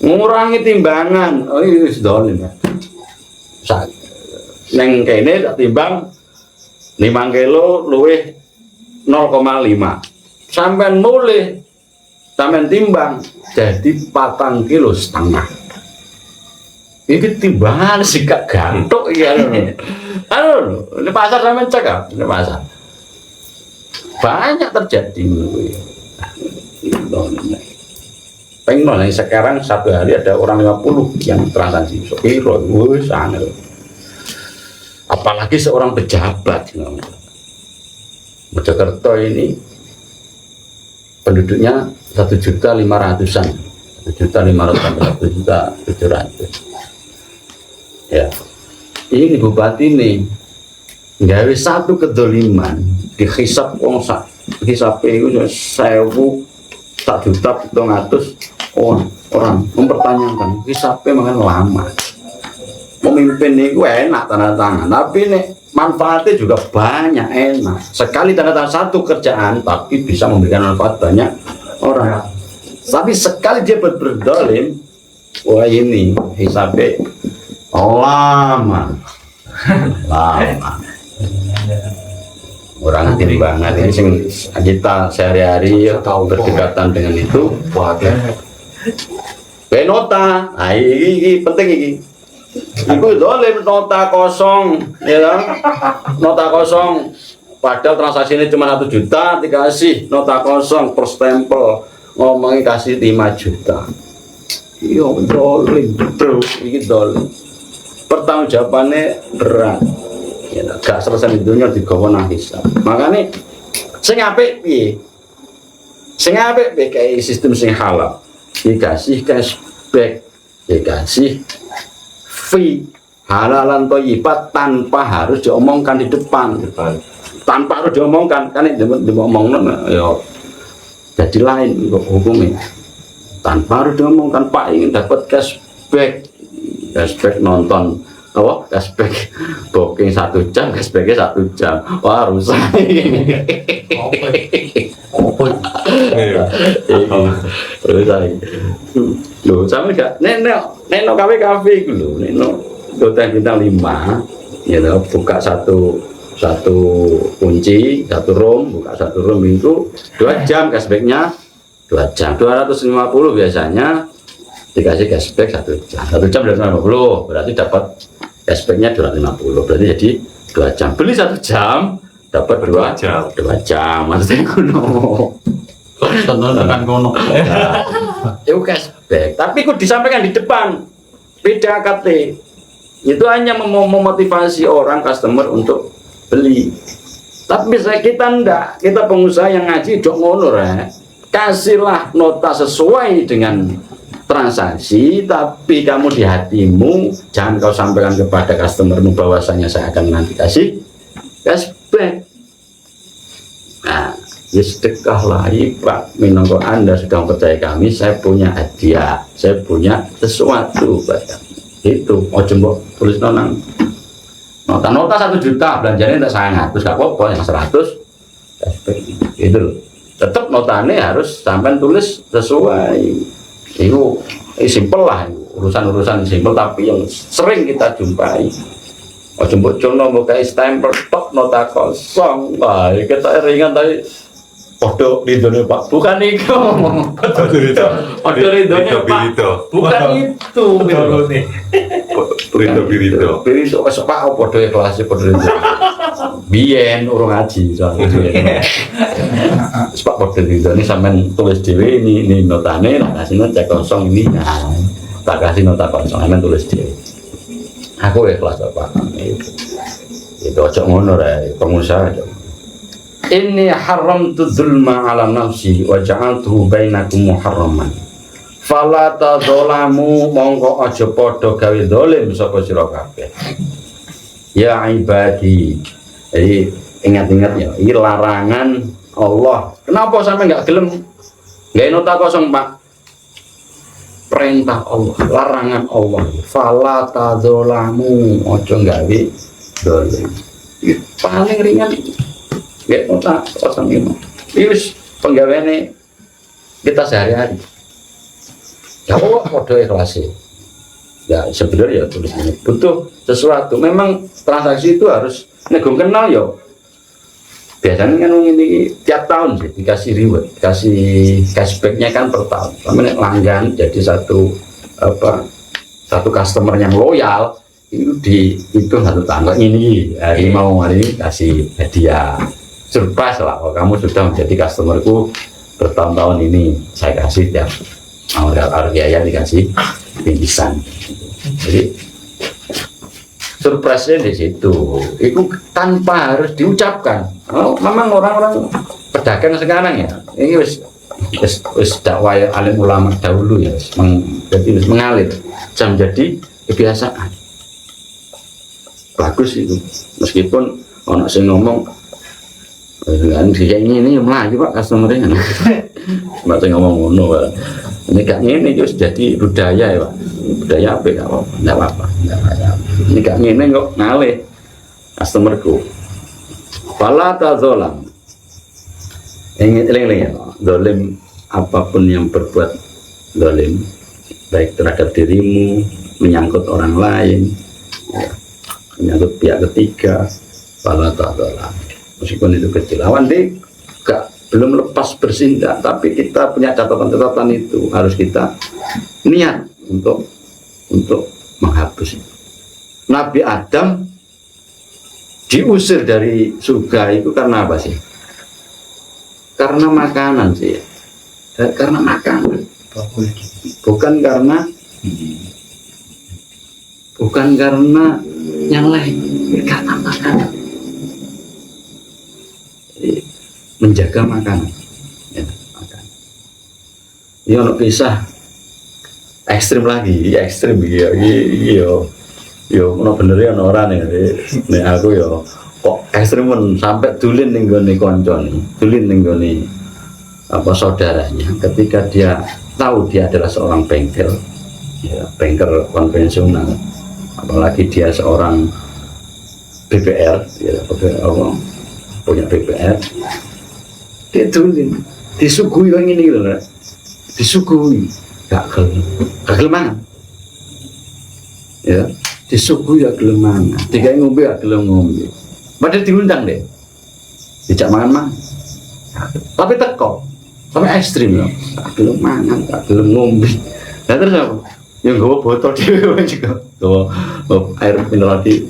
ngurangi timbangan itu dolim neng kene tak timbang 5 kilo luwih 0,5 sampean mulai sampean timbang jadi 4,5 kilo ini timbangan sih gak gantuk ya ini pasar sampean cek ya ini pasar banyak terjadi pengen sekarang satu hari ada orang 50 yang transaksi sepiro sangat apalagi seorang pejabat Mojokerto ini penduduknya 1.500.000-an 1.500.000 ya ini bupati nih gawe satu kedoliman dihisap wong sak hisape iku 1.000 orang mempertanyakan hisape makan lama memimpin itu enak tanda tangan tapi nih manfaatnya juga banyak enak sekali tanda tangan satu kerjaan tapi bisa memberikan manfaat banyak orang tapi sekali dia berdolim wah ini hisape lama orang timbangan ini sing kita sehari-hari ya, berdekatan dengan itu nota ini penting ini aku dolim nota kosong ya kan nota kosong padahal transaksi ini cuma 1 juta dikasih nota kosong per stempel ngomongin kasih 5 juta iya dolim bro ini dolim pertanggungjawabannya berat ya, gak selesai di dunia digawa nang hisab makanya sing apik piye kayak sistem sing halal dikasih cashback dikasih fee halalan thayyibat tanpa harus diomongkan di depan tanpa harus diomongkan kan ini diomongkan ya jadi lain hukumnya tanpa harus diomongkan Pak ingin dapat cashback nonton apa cashback booking 1 jam, cashbacknya 1 jam. Wah rusak. Apa? Iya. Rusak. Loh, sama gak nek kafe iku lho, nek hotel bintang 5 ya lho, buka satu kunci, satu room, buka satu room itu 2 jam cashbacknya 2 jam, 250 biasanya dikasih cashback 1 jam, 1 jam 250 berarti dapat cashbacknya 250, berarti jadi 2 jam, beli 1 jam dapat 2 jam. 2 jam, maksudnya kuno. Tentu tekan kono. Itu cashback, tapi kok disampaikan di depan beda KT itu hanya memotivasi orang customer untuk beli. Tapi misalnya kita ndak, kita pengusaha yang ngaji dok ngono rek, kasihlah nota sesuai dengan transaksi, tapi kamu di hatimu jangan kau sampaikan kepada customermu bahwasanya saya akan nanti kasih cashback. Nah, ya sedekahlah, Pak. Minangka Anda sudah mempercayai kami, saya punya hadiah, saya punya sesuatu buat kamu. Itu, ojo mbok tulis nang nota 1 juta, belanjanya tidak 100, gak apa-apa, yang 100 cashback. Itu loh. Tetap notanya harus sampai tulis sesuai. Itu simpel lah, urusan-urusan simpel tapi yang sering kita jumpai. Ojo mbok jono mbok kayak stempel tok nota kosong. Wah, kita ringan tadi. Podo ridhonya Pak, bukan itu. Podo ridhonya Pak, bukan itu. Pirito. Pirito wis Pak podo kelas podo ridho. Biyen urung ngaji soalnya. Pak podo ridho ini sampean tulis dhewe ini notane, tak kasih nota kosong ini. Nah, tak kasih nota kosong, sampean tulis dhewe. Aku kelas Pak. Itu ojo ngono rek, pengusaha aja. Inni haramtu dzulma ala nafsi wa ja'altuhu bainakum muharraman. Fala tadzalamu, mongko aja padha gawe zalim sapa sira kabeh. Ya ibadi. Jadi ingat-ingat ya, ini larangan Allah. Kenapa sampai enggak gelem gawe nota kosong, Pak? Perintah Allah, larangan Allah. Fala tadzalamu, aja gawe zalim. Paling ringan nggak nota kosong itu. Terus penggaweannya kita sehari-hari. Ya Allah, kode ikhlas. Ya sebenarnya ya tulis ini butuh sesuatu. Memang transaksi itu harus negong kenal ya. Biasanya kan ini tiap tahun sih dikasih reward, dikasih cashbacknya kan per tahun. Namanya langgan jadi satu customer yang loyal itu dihitung 1 tahun. Ini hari ini kasih hadiah. Surprise lah, kalau kamu sudah menjadi customerku bertahun-tahun ini, saya kasih tiap harga dikasih bingkisan. Jadi surprise-nya di situ, itu tanpa harus diucapkan. Oh, memang orang-orang pedagang sekarang ya, ini wis dakwah alim ulama dahulu ya, jadi mengalir, jam jadi kebiasaan. Bagus itu, meskipun orang sing ngomong kan kayak ini Melayu Pak customernya. Mbak saya ngomong ngono Pak. Ini gak ngene itu jadi budaya ya Pak. Budaya apa ya? Enggak apa-apa. Ini gak ngene kok ngalih customerku. Fala tazolam. Eling-eling ya. Zalim apapun yang berbuat zalim, baik terhadap dirimu, menyangkut orang lain, ya, menyangkut pihak ketiga, fala tazolam. Meskipun itu kecil, awan deh belum lepas bersindak, tapi kita punya catatan-catatan itu harus kita niat untuk menghapus itu. Nabi Adam diusir dari surga itu karena apa sih? Karena makanan sih, karena makanan, bukan karena yang lain, karena makanan. Menjaga makanan, ya, makan. Ini ono kisah ekstrim lagi, ekstrim ya, yo, ono bener ya ono orang nih, aku yo kok ekstrim pun sampai tulin nih gone konconi, tulin nih gone saudaranya, ketika dia tahu dia adalah seorang bengkel, ya, bengkel konvensional, apalagi dia seorang BPR, ya, punya BPR, dia tulen, disuguhi yang ini gitu, disuguhi, gak gelem mangan, ya, disuguhi gak gelem mangan, tiga ngombe gak gelem ngombe, padahal diundang deh, dijak mangan, tapi teko, sampai ekstrim loh, gak gelem mangan, gak gelem ngombe, nah terus apa? Yang gue botol dia juga, gue air mineral di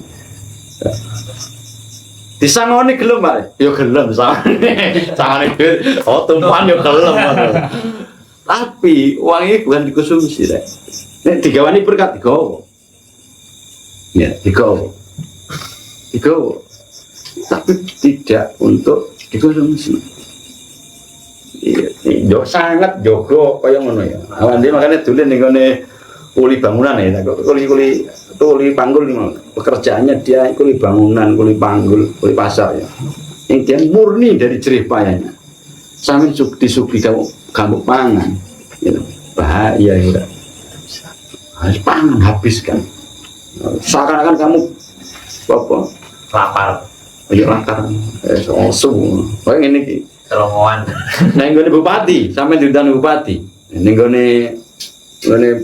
disangoni gelem Pak. Ya gelem sangane duit. Oh, tumpuan ya gelem. Tapi uang ini bukan dikonsumsi rek. Nek digawani berkat digawa. Ya, digawa. Digawa. Tapi tidak untuk dikonsumsi. Iya, sangat jogo kaya ngono ya. Awake makane dolen ning gone kuli bangunan ya. Kuli panggul nih, pekerjaannya dia kuli bangunan, kuli panggul, kuli pasar ya. Yang dia murni dari jerih payahnya. Sampai disugi kamu pangan, gitu. Bahaya ya. Harus pangan habiskan. Seakan-akan kamu apa? Lapar. Ya lapar. Semua. Kayak ini ki. Kelongoan. Neng gone bupati, sampai diundang bupati. Neng gone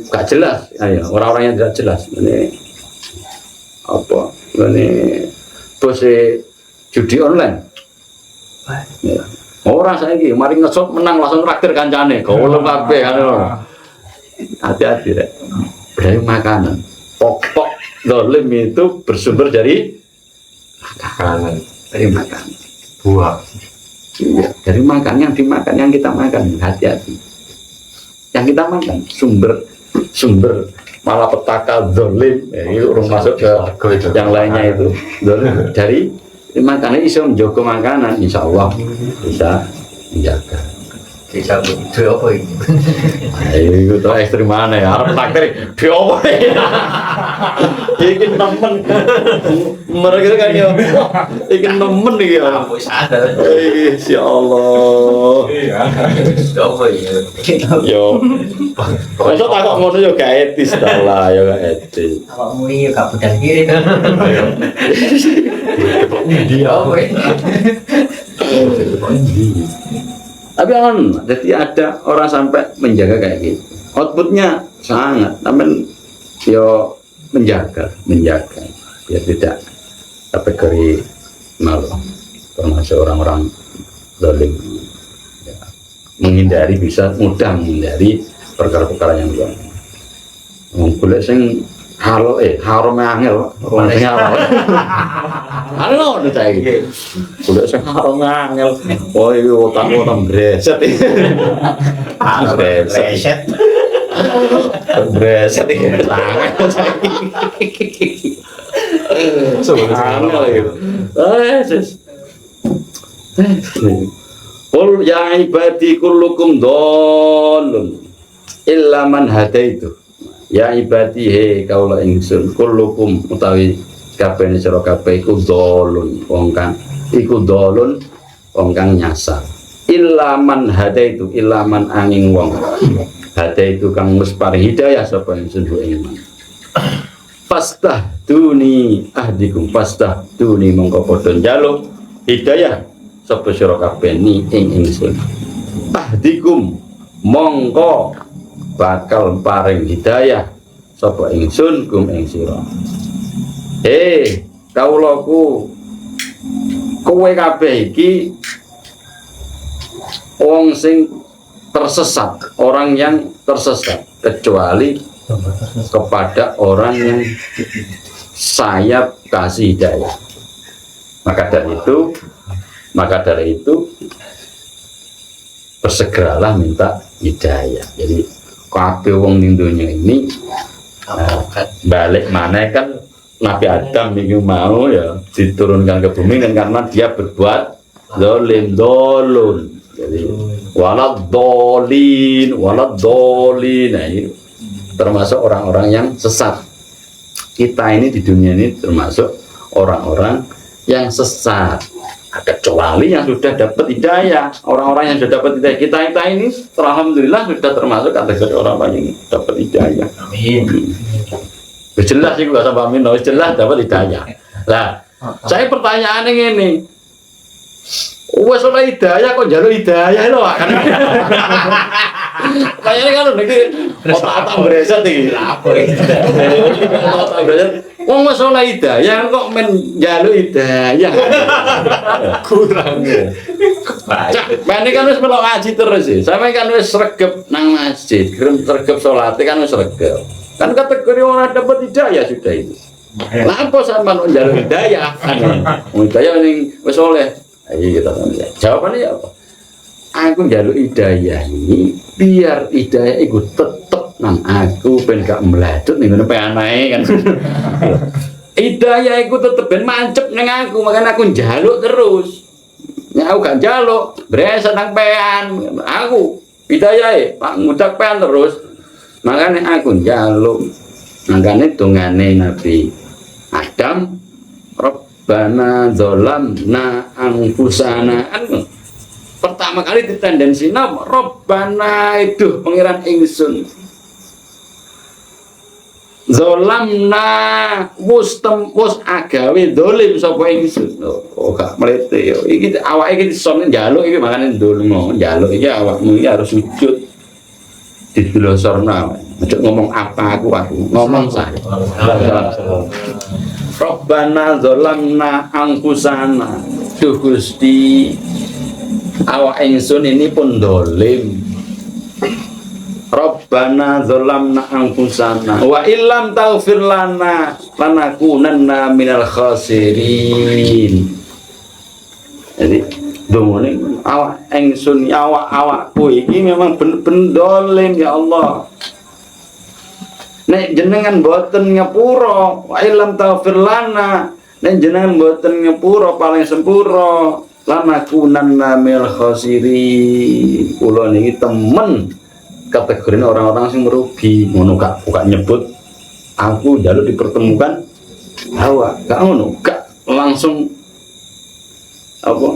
gak jelas, ayo orang-orang yang tidak jelas. Ini apa? Ini bos judi online. Ya. Orang saya ini, mari ngesot menang langsung traktir kancane, golem kabeh kan. Hati-hati rek. Dari makanan. Pokok dolim itu bersumber dari makanan, dari makanan. Buah. Iya, dari makan yang dimakan, yang kita makan, hati-hati. Yang kita makan sumber malapetaka dolim, itu urung masuk ke yang lainnya itu dolim dari makannya iso menjaga makanan, insya Allah bisa menjaga. Bisa begitu apa ini? Itu tuh ekstrim mana ya? Arab takdir diopo iki nemen. Mereka kan ya. Iki nemen iki ya. Aku sadar. Ya Allah. Apa ini? Yo. Masa takok ngono yo gak etis ta lah, yo gak etis. Awakmu iki gak budal kiri to. Dia apa ini? Tapi kan, jadi ada orang sampai menjaga kayak gitu. Outputnya sangat, namun yo menjaga biar tidak kategori malu, termasuk orang-orang zalim. Ya, menghindari bisa mudah menghindari perkara-perkara yang zalim. Boleh sing halal haram angel, orang sing halal. Halo, udah saya gitu. Boleh sing haram angel. Oh, iki otak-otak breset. Breset. Breset iki tangan. Angel itu. Qul ya ibadi kullukum dhalun illa man hadaitu. Ya ibadi he kaula ingsun kullukum utawi kabeh sira kabeh iku dhalun wong kang nyasar. Illa man hadaitu illa man angin wong. Hadaitu kang wis paring hidayah sapa ingsun iman. Fastahduni ahdikum fastahduni mongko padha njaluk hidayah sapa sira kabeh ni ing ingsun. Ahdikum mongko bakal paring hidayah sapa ingsun kum ing sira. Kawulaku kowe kabeh iki wong sing tersesat, orang yang tersesat kecuali kepada orang yang saya kasih hidayah. Maka dari itu bersegeralah minta hidayah. Jadi kabeh wong ning donya ini balik mana kan Nabi Adam itu mau ya diturunkan ke bumi dan karena dia berbuat dolun. Jadi walad dolin. Nah, ini termasuk orang-orang yang sesat. Kita ini di dunia ini termasuk orang-orang yang sesat. Kecuali yang sudah dapat hidayah, orang-orang yang sudah dapat hidayah, kita ini alhamdulillah sudah termasuk kategori orang-orang yang dapat hidayah. Amin. Jelas itu gak sampai minus, jelas dapat hidayah. Lah, saya pertanyaannya ini, wes oleh hidayah kok jalur hidayah lho kan. Kayaknya kan niki otak-otak bereset iki. Apa itu? Otak bereset. Wong wes oleh hidayah kok men jalur hidayah. Kurang ya. Cak, ini kan wis melok ngaji terus sih. Sampe kan wis sregep nang masjid, sregep salat kan wis sregep. Kan kategori orang dapat hidayah sudah itu. Lah apa sampean njaluk hidayah? Hidayah ning wis oleh. Ayo kita tanya. Jawabannya ya apa? Aku njaluk hidayah ini biar hidayah itu tetep nang aku ben gak melacut ning ngene peanae kan. Hidayah itu tetep ben mancep ning aku, makanya aku njaluk terus. Nek aku gak njaluk, breset nang pean. Aku hidayah Pak ngudak pean terus. Makanya aku njaluk. Makanya dongane Nabi Adam, Rabbana dzalamna anfusana. Pertama kali ditendensi nama Rabbana itu pengiran ingsun. Dzalamna wus agawe dolim sapa ingsun. Oh gak mlete yo. Iki awake iki disone njaluk iki makane ndonga. Njaluk iki awakmu iki harus sujud. Dibilosorna, ngomong apa aku ngomong saya. Rabbana dzalamna anfusana. Duh Gusti, awak ingsun ini pun dolim. Rabbana dzalamna anfusana wa illam taghfir lana lanakunanna minal khasirin. Jadi domone awak ingsun awakku iki memang bener-bener dolim ya Allah. Nek jenengan boten ngapura wa illam taghfir lana, nek jenengan boten ngapura paling sempurna lanakunanna minal khasirin. Kula niki temen kategori orang-orang sing merugi. Ngono gak bukan nyebut aku njaluk dipertemukan awak, gak ngono, gak langsung apa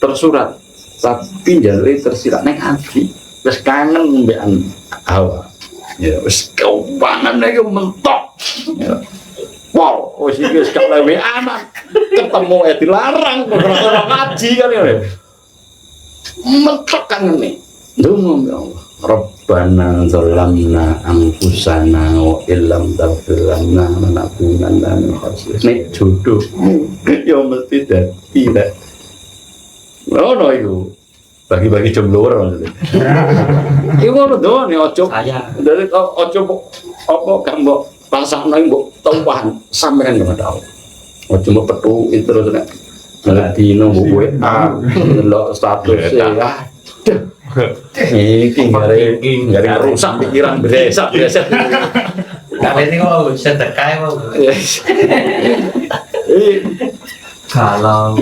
tersurat, tapi jalur tersirat neng hati, terus kangen mbekan awak, ya, wis keuangan lagi mentok, ya. Wow, wis iki wis gak lewe anak, ketemu dilarang, orang ngaji kan ya, mentok kangen nih, dungu ya Allah, Rabbana dzalamna anfusana wa illam taghfir lana lanakunanna minal khasirin. Nek jodoh, ya mesti dadi lah. Oh no itu bagi-bagi jomblo maksudnya. Iku ngono doang nih ojo. Dari ojo apa gak mbok pasakno mbok tumpahan sampean gak tau. Ojo mbok petu itu terus nek dino mbok WA ndelok status ya. Iki ngare rusak pikiran bereset. Karena ini mau sedekah mau. Kalau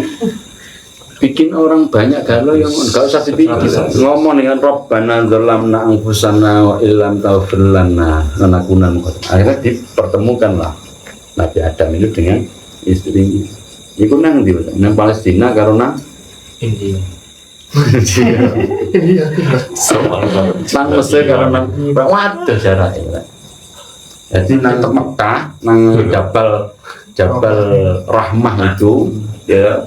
bikin orang banyak galau yang enggak usah dipikir. Ngomong dengan Rabbana dzalamna anfusana wa illam taghfir lana lanakunanna. Akhirnya dipertemukan lah Nabi Adam itu dengan istri. Iku nang ndi? Nang Palestina karo nang India. Nang Mesir karo nang waduh jarake. Jadi nang Mekah nang Jabal Rahmah itu ya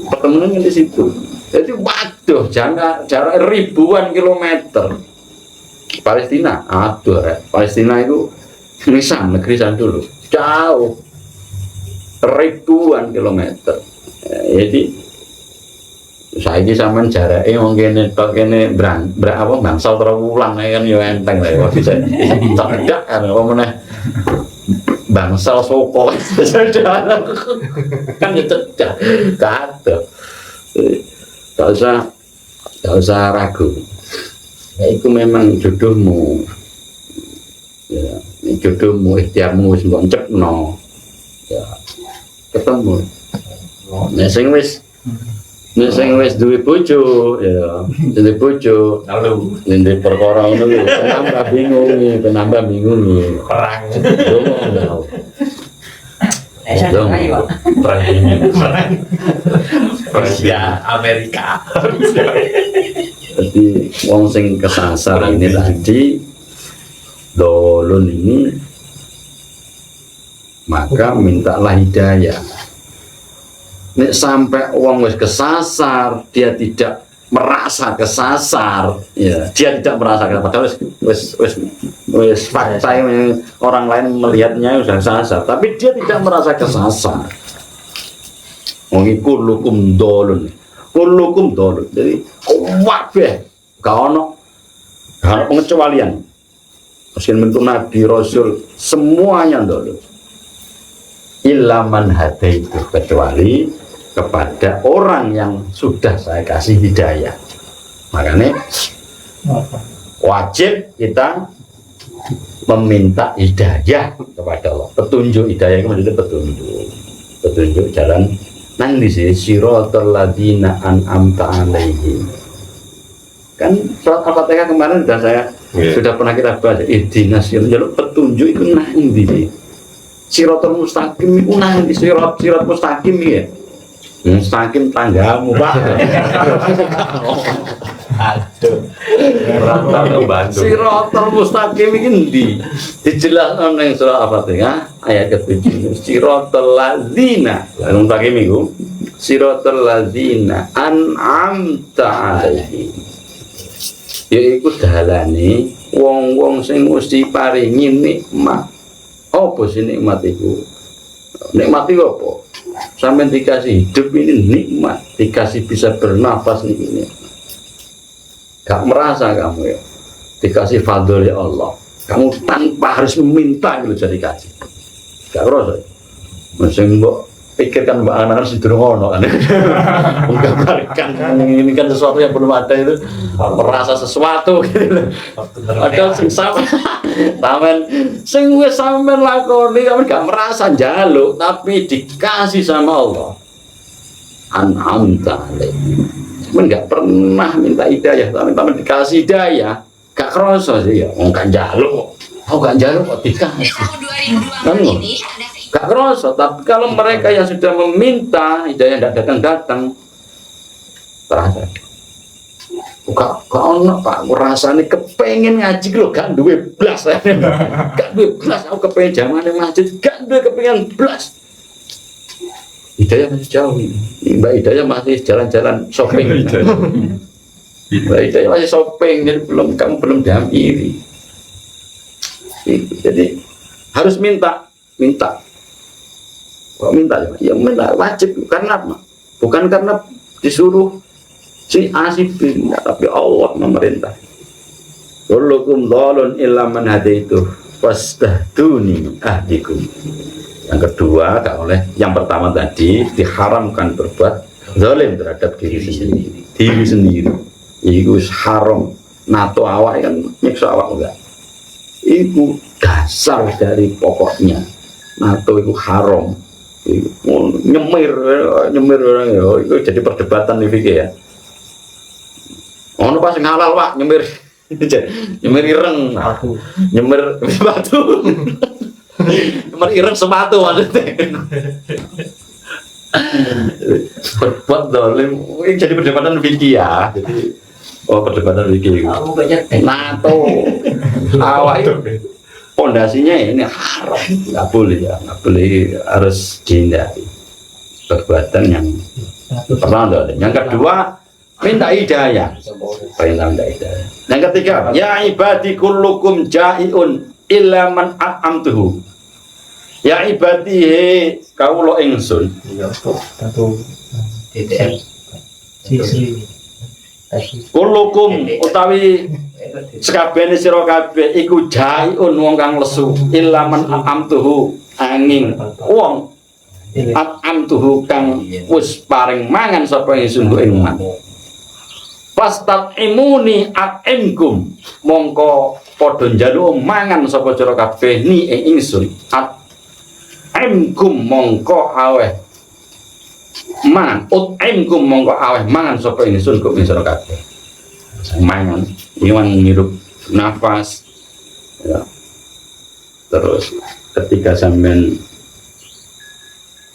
pertemuan di situ. Jadi waduh jarak ribuan kilometer. Palestina, aduh Palestina itu nisan negeri san dulu jauh ribuan kilometer. Jadi saya ini sama jaraknya mungkin kene apa bangsal terulang kan yo enteng lah bisa cedak kan apa meneh bangsal soko kan ya cedak kado gak usah ragu ya itu memang jodohmu ya jodohmu ikhtiarmu wis mbok cepno ya ketemu nah sing wis duwe bojo ya duwe bojo Lalu ndek perkara ngono kuwi penambah bingung perang. Rusia, Amerika. Jadi wong sing kesasar ini tadi dolun ini maka mintalah hidayah. Nek sampai uang wis kesasar, dia tidak merasa kesasar, ya dia tidak merasa kesasar. Padahal wis fakta yang orang lain melihatnya sudah kesasar, tapi dia tidak merasa kesasar. Wong kullukum dolun, kullukum dolun. Jadi kabeh gak ono pengecualian. Meskipun itu Nabi Rasul semuanya dolun. Ilaman hati itu kecuali kepada orang yang sudah saya kasih hidayah. Makanya wajib kita meminta hidayah kepada Allah. Petunjuk hidayah itu maksudnya petunjuk jalan nang di sini siratal ladzina an'amta alaihim. Kan surat Al-Fatihah kemarin sudah pernah kita bahas. Ihdinas jalur petunjuk itu nang di sini. Siratal mustaqim itu nang di sirat mustaqim ya. Mustaqim tanggamu Pak. Aduh. Merantau Bandung. Siratal mustaqim iki ndi? Dijelaskan ning surah Al-Fatihah ayat ke-7. Siratal ladzina. Mustaqim iku siratal ladzina an'amta alaihim. Yaiku dalane wong-wong sing mesti paringi nikmat. Apa sih nikmat iku? Nikmat iku apa? Sampai dikasih hidup ini nikmat, dikasih bisa bernafas ini. Gak merasa kamu ya, dikasih fadl ya Allah. Kamu tanpa harus meminta gitu jadi kasih. Gak merasa. Masih mbok pikirkan mbak anak harus didorong kan. Menggambarkan menginginkan sesuatu yang belum ada itu merasa sesuatu gitu. Padahal sing sampean lakoni kamu gak merasa njaluk tapi dikasih sama Allah. An'amta alaihim. Men gak pernah minta hidayah, tapi dikasih hidayah. Gak kerasa sih ya, gak njaluk. Gak njaluk kok dikasih. Kan gak kerasa, tapi kalau mereka yang sudah meminta hidayah tidak datang-datang terasa. Gak ono Pak, aku rasanya kepengen ngaji loh, gak duwe blas. Gak duwe blas, aku kepengen zamane masjid, gak duwe kepengen blas. Hidayah masih jauh ini. Mbak Hidayah masih jalan-jalan shopping. Mbak Hidayah masih shopping, jadi kamu belum dihampiri. Jadi harus minta. Kok minta ya minta wajib karena apa? Bukan karena disuruh si asib tapi Allah memerintah. Kullukum dhalun illa man hadaitu fastahduni ahdikum. Yang kedua gak oleh, yang pertama tadi diharamkan berbuat zalim terhadap diri sendiri. Itu haram. Nato awak kan nyiksa awak enggak. Itu dasar dari pokoknya. Nato itu haram. Nyemir orang ya, itu jadi perdebatan nih Vicky ya. Ono pas halal Pak nyemir ireng, nyemir batu, nyemir ireng sepatu maksudnya. Berbuat dolim, ini jadi perdebatan Vicky ya. Jadi perdebatan Vicky. NATO, awal itu. Pondasinya ini haram, nggak boleh ya, nggak boleh, harus dihindari perbuatan yang pernah dolim. Yang kedua minta hidayah, perintah minta hidayah. Yang ketiga, ya ibadi kullukum ja'iun illa man at'amtuhu. Ya ibadi he kaulo ingsun. Kullukum utawi sekabehane sira kabeh iku jaiun wong kang lesu ilaman amtuhu angin wong amtuhu kang wis paring mangan sapa ingsun ku ing man fastat imuni atimkum mongko padha njaluk mangan sapa sira kabeh ni ing ingsun atimkum mongko aweh mangan utimkum mongko aweh mangan sapa ingsun ku ing sira kabeh mangan iwan ngirup nafas ya. Terus ketika sampean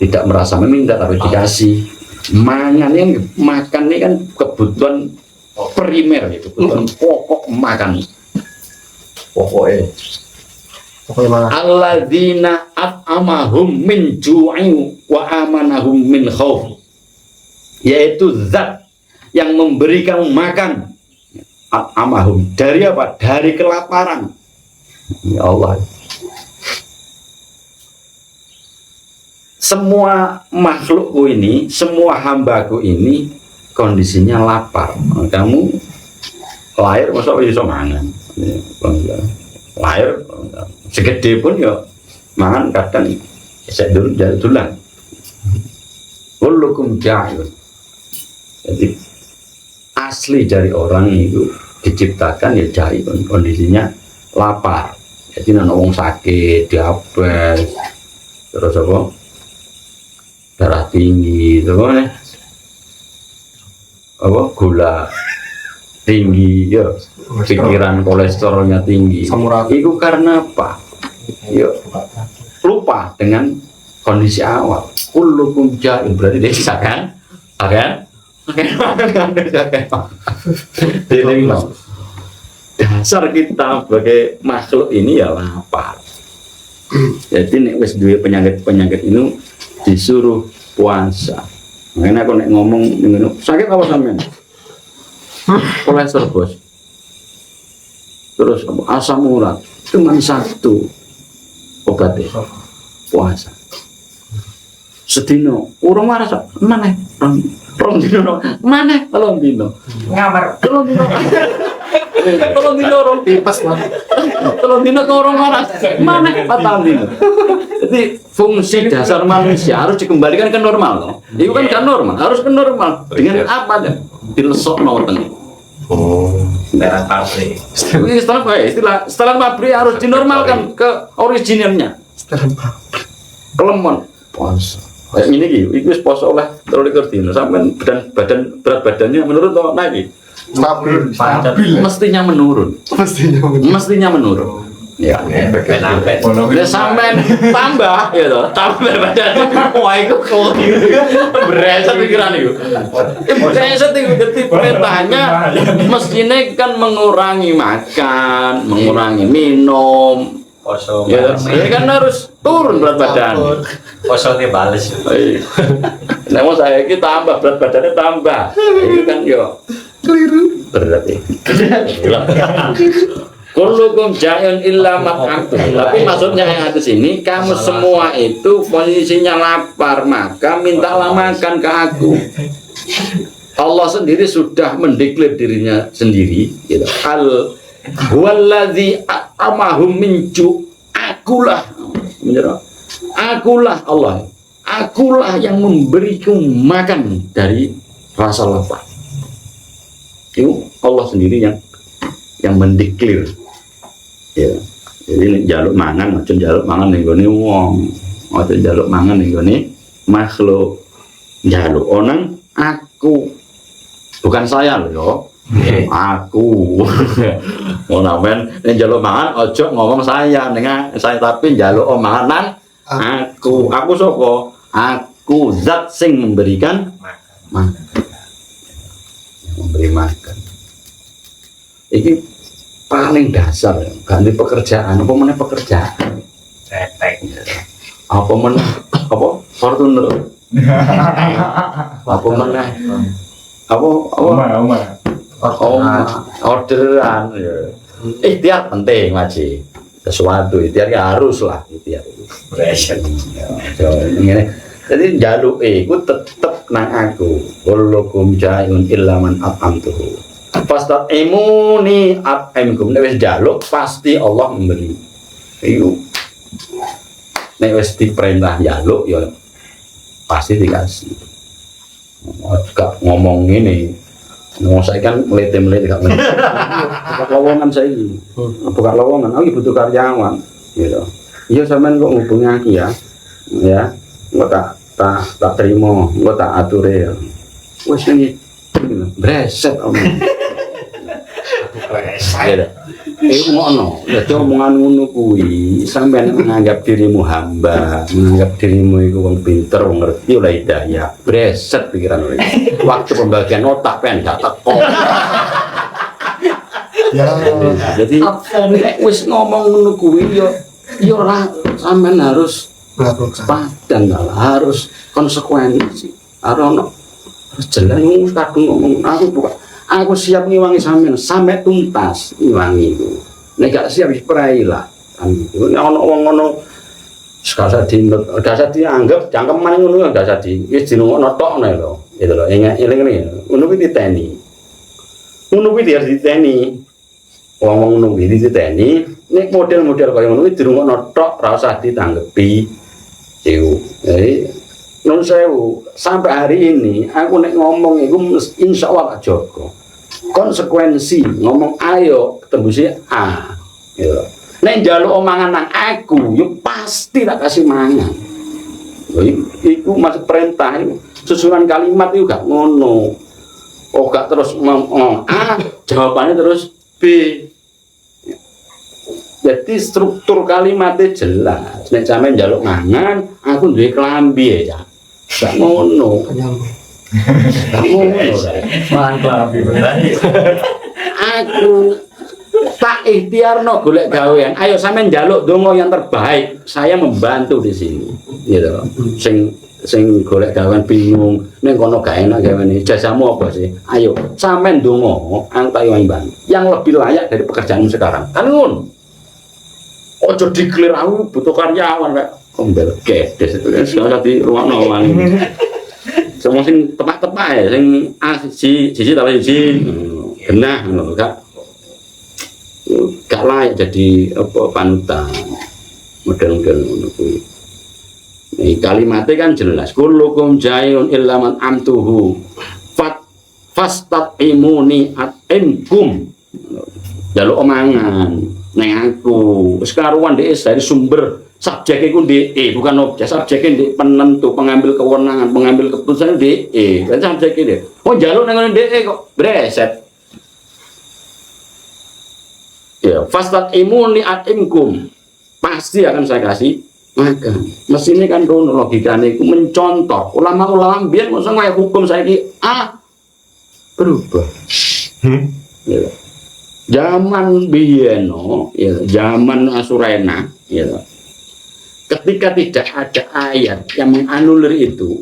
tidak merasa meminta tapi dikasih mangan yang makan ini kan kebutuhan primer, kebutuhan pokok makan pokoknya alladzina at'amahum min ju'in wa amanahum min khauf, yaitu zat yang memberi kamu makan, at'amahum, dari apa? Dari kelaparan. Ya Allah, semua makhlukku ini, semua hambaku ini kondisinya lapar. Kamu lahir masa bisa mangan, lahir segede pun ya mangan kadang saya dulu jalan. Kullukum ja'un. Jadi asli dari orang itu diciptakan ya ja'un, kondisinya lapar. Jadi nana wong sakit, diabetes, terus apa? Darah tinggi, terus apa? Gula tinggi, ya, pikiran kolesterolnya tinggi. Itu karena apa? Ya, lupa dengan kondisi awal. Kullukum ja'un, berarti dia bisa kan? Dasar kita sebagai makhluk ini ya lapar. Jadi nek wis duwe penyakit ini disuruh puasa. Makanya aku nek ngomong ngono, sakit apa sampean? Kolesterol bos. Terus asam urat, cuma satu obatnya, puasa. Sedino, urung waras mana? Rong dino mana? Telung dino. Ngamar. Telung dino rong tipas lah. Telung dino ke orang waras mana? Patang dino. Jadi fungsi dasar manusia harus dikembalikan ke normal loh. Itu kan normal, harus ke normal. Dengan apa deh? Dilesok nonton. Setelah pabrik. Setelah pabrik harus dinormalkan ke originalnya. Kelemon puasa. Kayak ini gitu, itu poso oleh 23 dino. Sampai berat badannya menurun atau naik? Stabil. Mestinya menurun. Ya, sampai tambah, gitu. Tambah badannya. Wah, itu kok bereset pikiran itu. Bereset itu, jadi perintahnya mestinya kan mengurangi makan, mengurangi minum. Poso. Ya kan harus turun berat badan. Poso ini bales. Nah, mau saya ini tambah berat badannya tambah. Itu kan yo keliru. Berarti. Kullukum ja'un illa mat'amtu. Tapi maksudnya yang atas ini, kamu semua itu posisinya lapar, maka mintalah makan ke aku. Allah sendiri sudah mendeklar dirinya sendiri, gitu. Huwallazi amahum minju, akulah Allah, akulah yang memberiku makan dari rasa lapar. Itu Allah sendiri yang mendeklar, ya. Jadi jaluk mangan, macam jaluk mangan ning gone wong, macam jaluk mangan ning gone makhluk. Jaluk orang aku, bukan saya loh. Aku mau namen njaluk mangan ojo ngomong saya dengan saya, tapi njaluk manganan aku sapa? Aku zat sing memberikan makan. Memberi makan iki paling dasar, ganti pekerjaan apa meneh pekerjaan Cetek. apa meneh apa Fortuner apa meneh apa orderan ya. Ikhtiar penting wajib, sesuatu ikhtiar ya harus lah, ikhtiar Bereset. jadi jaluk iku tetep nang aku. Kullukum ja'un illa man at'amtuhu fastat imuni at'amkum. Nek wis jaluk pasti Allah memberi. Iku nek wis diperintah jaluk ya pasti dikasih. Gak ngomong ini. Mau saya kan melete gak melete. Buka lowongan saya ini. Buka lowongan, aku butuh karyawan, gitu. Iya sampean kok ngubungi aku ya, gua tak terima, gua tak atur ya. Wes ini breset om. Breset. Ngono, dadi omongan ngono kuwi sampean menganggap dirimu hamba, menganggap dirimu iku wong pinter, wong ngerti oleh hidayah. Breset pikiran kowe. Waktu pembagian otak pen gak teko. Ya. Jadi nek wis ngomong ngono kuwi yo Ya ora sampean harus melakukan padan lah, harus konsekuensi. Harus jelas wis kadung ngomong aku siap ngiwangi sampean sampai tuntas ngiwangi itu. Nek gak siap wis perai lah. Kan gitu. Nek ono wong ngono sekasa dianggap jangkeman ngono gak usah di wis dinungokno tok nek lho. Gitu lho. Eling-eling ngono kuwi diteni. Ngono kuwi harus diteni. Wong-wong ngono kuwi diteni. Nek model-model kaya ngono kuwi dirungokno tok ora usah ditanggepi. Jadi non sewu sampai hari ini aku nek ngomong itu insya Allah tak jaga konsekuensi ngomong ayo tembusi A gitu. Nek njaluk omongan nang aku yo pasti tak kasih mangan. Iku masuk perintah itu susunan kalimat itu gak ngono. Oh gak terus ngomong A jawabannya terus B. Jadi struktur kalimatnya jelas. Nek sampeyan njaluk mangan, aku duwe klambi ya. Gak ngono. Gak ngono. Mangan kelambi beneran. Aku tak ikhtiarno golek gawean. Ayo sampeyan njaluk donga yang terbaik. Saya membantu di sini. Gitu loh. Sing golek gawean bingung, ning kono gak enak gaweane. Jasamu apa sih? Ayo sampeyan donga, aku tak bantu. Yang lebih layak dari pekerjaanmu sekarang. Kan ngono. Ojo diklir aku butuh karyawan kayak kombel kedes itu kan sudah di rumah nawan semua sing tepak-tepak ya sing siji tapi siji genah ngono gak layak jadi apa panutan model-model ngono kuwi. Kalimatnya kan jelas kullukum jayun illa man amtuhu fastat'imuni at'imkum jaluk omangan neng aku sekaruan DE dari sumber subjek itu DE bukan objek subjeknya DE penentu pengambil kewenangan pengambil keputusan DE kan subjeknya DE oh jalur neng DE kok breset ya fastat imuni atimkum pasti akan saya kasih makan mesinnya kan rono logikanya itu mencontoh ulama-ulama biar masa kayak hukum saya ini berubah ya. Zaman Bieno, ya, zaman Asurena, ya, ketika tidak ada ayat yang menganulir itu,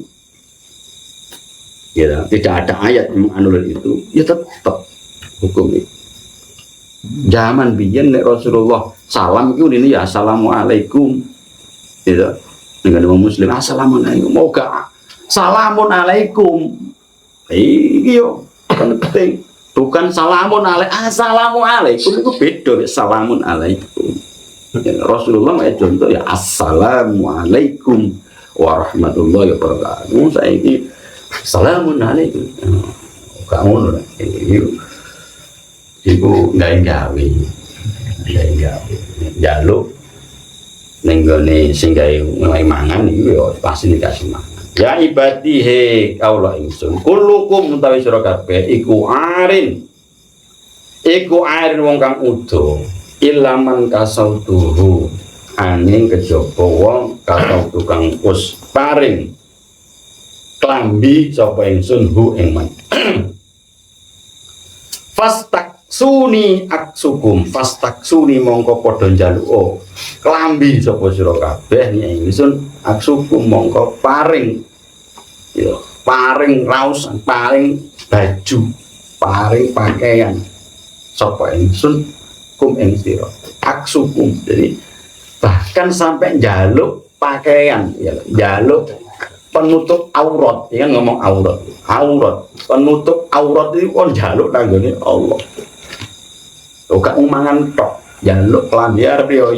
ya, tidak ada ayat yang menganulir itu, ya tetap hukum itu. Zaman Bieno Rasulullah salam itu ini ya assalamualaikum, ya, dengan orang Muslim assalamualaikum, mau gak salamun alaikum, iyo penting. Bukan salamun alaikum, assalamualaikum itu beda ya salamun alaikum. Ya, Rasulullah ya contoh ya assalamualaikum warahmatullahi wabarakatuh. Saya ini salamun alaikum. Kamu itu nggak gawe, jaluk nenggone singgai mangan itu ya pasti dikasih makan. Ya ibadihe kaula ingsun kullukum utawi sira kabeh iku arin wong kang udo ilaman kasautuhu angin kejaba wong kasautu kang us paring klambi sapa ingsun hu ing man fastaksuni aksukum fastaksuni mongko padha njaluk klambi sapa sira kabeh ing ingsun aksukum mongko paring ya paring raos paring baju paring pakaian sapa ingsun kum ing sira aksukum. Jadi bahkan sampai njaluk pakaian ya njaluk penutup aurat ya kan ngomong aurat penutup aurat itu kon njaluk nanggone Allah kok umangan tok njaluk klambi arep yo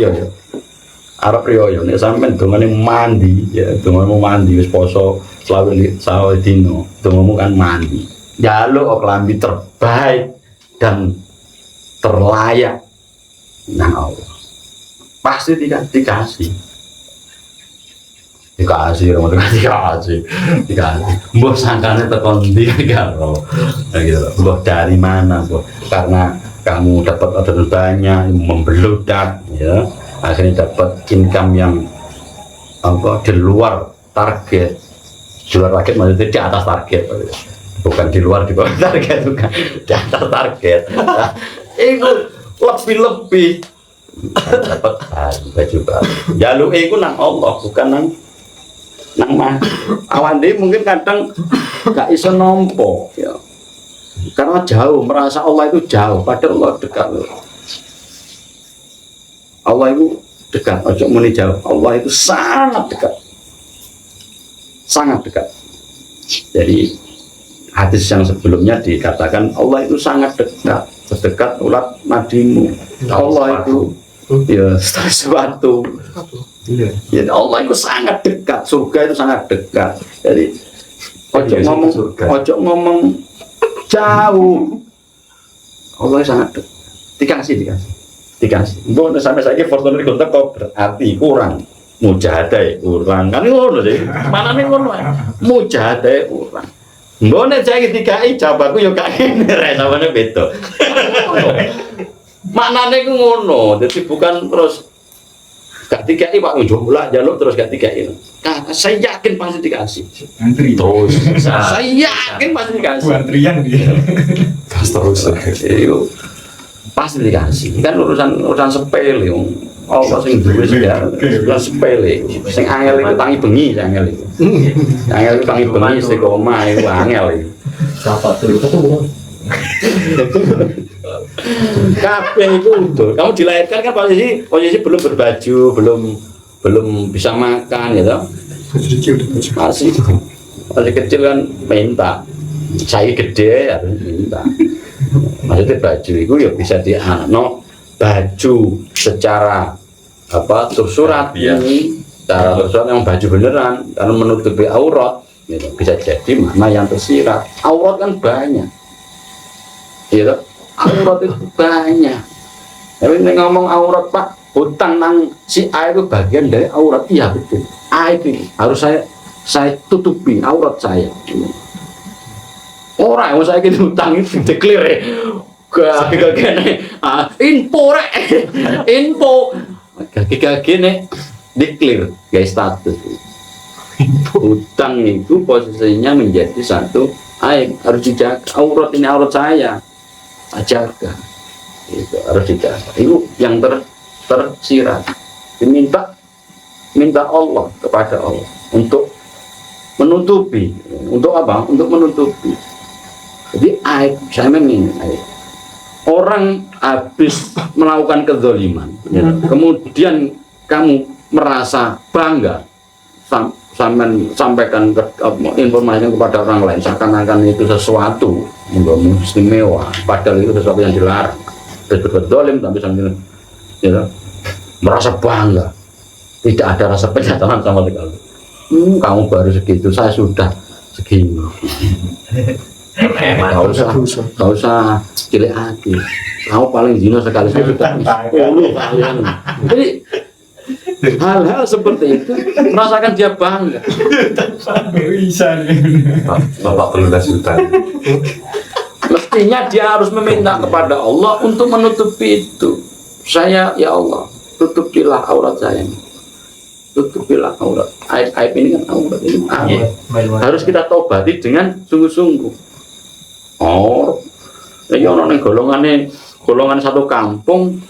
arep riyo nek sampean dongane mandi ya dongamu mandi wis poso selawe dino dongamu kan mandi njaluk klambi terbaik dan terlayak nah Allah pasti dikasih mbah sangkane tekon ndi karo gitu mbah dari mana mbah karena kamu dapat order banyak membeludak ya akhirnya dapat income yang apa di luar target maksudnya di atas target bukan di luar di bawah target bukan di atas target nah, itu lebih dapat baju baru. Jaluke iku nang Allah, bukan nang mah. Awan dhewe mungkin kadang gak iso nampa ya. Karena jauh, merasa Allah itu jauh, padahal Allah dekat. Allah itu dekat, ojo muni jauh. Allah itu sangat dekat. Sangat dekat. Jadi hadis yang sebelumnya dikatakan Allah itu sangat dekat, sedekat ulat nadimu. Allah itu ya sesuatu. Ya, Allah itu sangat dekat, surga itu sangat dekat. Jadi ojo ngomong jauh. Allah sangat dekat. Dikasih. Mbok sampai saiki fortuner kontak kok berarti kurang. Mujahadah kurang. Kan ngono sih. Manane ngono ae. Mujahadah kurang. Mbok nek saiki dikai jawabanku yo gak ngene rek sampeyan beda. Maknane ku ngono. Dadi bukan terus gak dikai Pak njolak jaluk terus gak dikai. Saya yakin pasti dikasih. Antri. Terus. Saya yakin pasti dikasih. Antrian dia. Terus. Iyo. Pasti dikasih. Kan urusan sepele wong. Allah sing duwe segala sepele. Sing angel iku tangi bengi, angel iku. Angel iku tangi bengi istiqomah iku angel iku. Siapa tuh? Ketemu. Kabeh iku utuh. Kamu dilahirkan kan posisi belum berbaju, belum bisa makan gitu. Masih kecil kan minta. Saya gede harus minta. Maksudnya baju itu ya bisa diano baju secara apa tersurat ini cara tersurat yang baju beneran karena menutupi aurat gitu. Bisa jadi mana yang tersirat aurat kan banyak gitu, aurat itu banyak. Tapi ini ngomong aurat Pak, hutang nang si A itu bagian dari aurat. Iya betul, A itu harus saya tutupi aurat saya. Orang yang saya gitu utang itu declare gak gini info rek info gak gini declare guys status utang itu posisinya menjadi satu aib harus dijaga. Aurat ini aurat saya jaga itu harus dijaga. Itu yang tersirat minta Allah kepada Allah untuk menutupi. Untuk apa? Untuk menutupi. Jadi aib, saya memang aib. Orang habis melakukan kezaliman, ya. Kemudian kamu merasa bangga, sampaikan informasinya kepada orang lain, seakan-akan itu sesuatu yang istimewa, padahal itu sesuatu yang dilarang. Berbuat zalim tapi sambil ya, merasa bangga, tidak ada rasa penyesalan sama sekali. Kamu baru segitu, saya sudah segini. Gak usah cilik hati. Kamu paling zina sekali saya sudah 10 kalian. Jadi hal-hal seperti itu merasakan dia bangga. Bisa nih. Bapak perlu nasihat. Mestinya dia harus meminta kepada Allah untuk menutupi itu. Saya ya Allah, tutupilah aurat saya. Tutupilah aurat. Aib ini kan aurat ini. Harus kita tobati dengan sungguh-sungguh. Oh, ini orang yang golongan satu kampung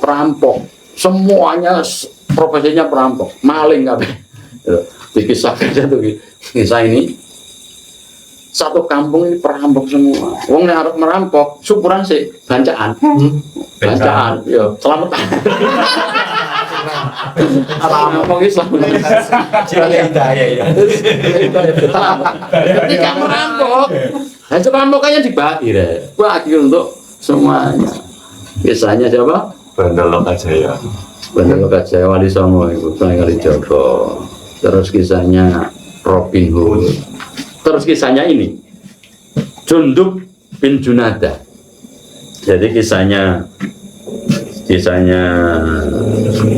perampok, semuanya profesinya perampok, maling kabeh. Dikisahkan satu kisah ini, satu kampung ini perampok semua. Wong yang harus merampok, syukuran sih bancaan, yo selamatan. Apa Islam? Ketika merampok, hasil perampokannya dibagi deh, bagi untuk semuanya. Biasanya siapa? Bandar Lokajaya. Bandar Lokajaya Wali Songo itu kali Joko. Terus kisahnya Robin Hood. Terus kisahnya ini Jundub bin Junada. Jadi kisahnya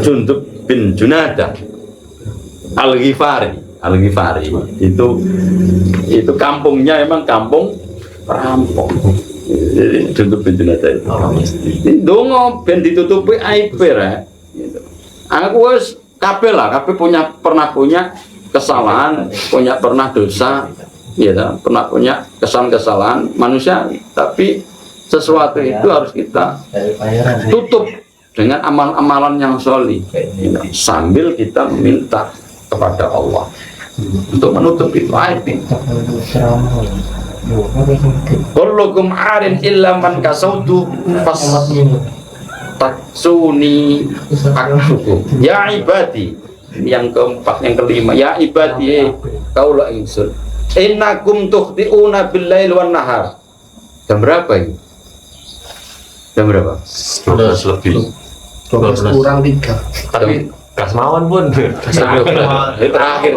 Jundub bin Junada Al-Ghifari itu kampungnya emang kampung perampok. Jadi Jundub bin Junada itu dongo ben ditutupi aib ya gitu. Aku wis kabeh pernah punya kesalahan, pernah dosa ya, pernah punya kesalahan manusia, tapi sesuatu itu harus kita Dari bayaran. tutup dengan amal-amalan yang solih sambil kita meminta kepada Allah untuk menutupi aib itu. Kullukum arin illa man kasautu fas taksuni aksukum ya ibadi. Yang keempat, yang kelima, ya ibadi kaulah ingsun innakum tukhti'una bil-lail wan nahar. Jam berapa ini? Jam berapa? 12 lebih. 12 kurang 3. Tapi kasmawan pun. Ini terakhir.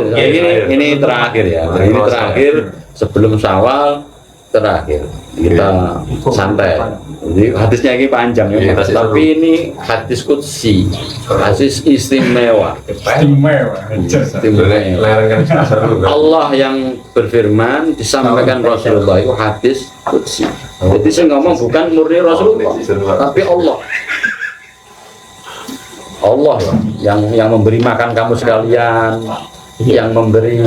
Ini terakhir ya. Ini terakhir sebelum Syawal terakhir. Kita santai. Jadi hadisnya ini panjang ya. Iya, Tapi ini hadis qudsi. Hadis istimewa. Istimewa. Istimewa. Lereng kan seru kan. Allah yang berfirman disampaikan Rasulullah itu hadis qudsi. Jadi saya ngomong bukan murni Rasulullah, tapi Allah. Allah yang memberi makan kamu sekalian, yang memberi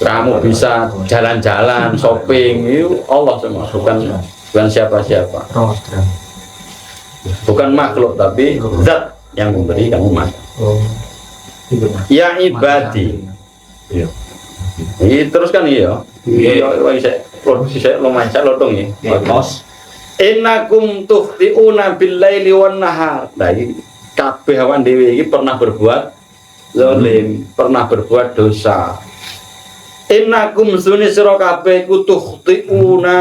kamu bisa jalan-jalan, shopping, itu Allah semua, bukan siapa-siapa, bukan makhluk, tapi zat yang memberi kamu makan. Ya ibadi. Iya. Ini terus kan iya. Saya lumayan saya lotong ya. Innakum tukhti'una bil-laili wan nahar. Nah, iki kabeh awan dhewe iki pernah berbuat zalim, pernah berbuat dosa. Innakum sunni sira kabeh iku tukhti'una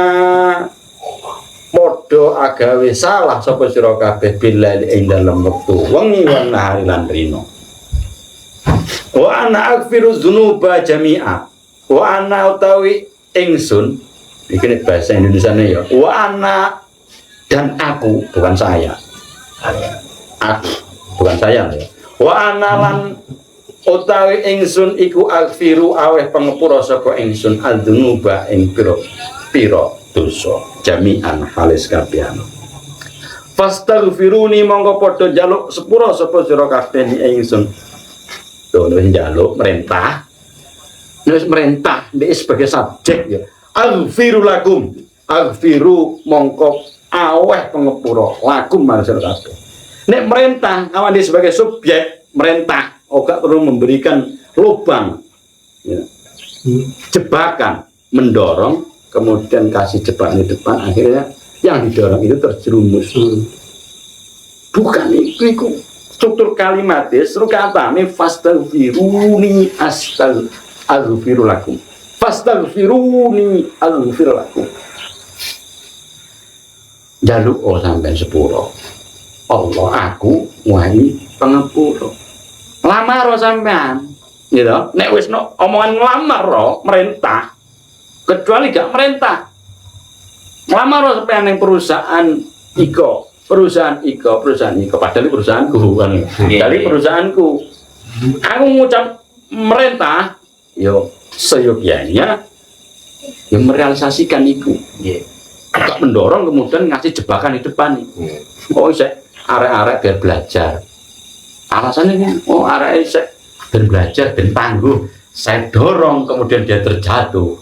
padha agawe salah sapa sira kabeh bil-laili ing dalem wektu wengi wan nahar lan rino. Wa ana aghfiru dzunuba jami'a. Wa ana utawi ingsun iki bahasa Indonesia ya. Wa ana dan aku, bukan saya. Aku, bukan saya ya. Wa analan utawi ingsun iku aghfiru aweh pangepura saka ingsun adzunuba ing pira dosa jami'an halis kabeh. Fastaghfiruni monggo padha njaluk sepura sapa sira kabeh ingsun. Lho wis njaluk merintah. Wis merintah ndek sebagai subjek ya. Aghfiru lakum. Aghfiru mongko aweh pengepura lakum manusia kabeh. Nek merintah awan dia sebagai subjek merintah, gak perlu memberikan lubang ya. Jebakan, mendorong, kemudian kasih jebakan di depan, akhirnya yang didorong itu terjerumus. Bukan itu struktur kalimatnya, struktur kata ini fastaghfiruni astaghfiru lakum. Fastaghfiruni aghfir lakum. Jaluk sampai sepuro Allah aku wahi pengepuro lamar sampean gitu. Nek wis no omongan ngelamar merintah kecuali gak merintah ngelamar sampean yang perusahaan iko padahal perusahaanku kan dari perusahaanku aku ngucap merintah yo seyogyanya yang merealisasikan itu gak mendorong kemudian ngasih jebakan di depan nih. Oh saya arek-arek biar belajar. Alasannya kan, oh arek saya biar belajar dan tangguh. Saya dorong kemudian dia terjatuh.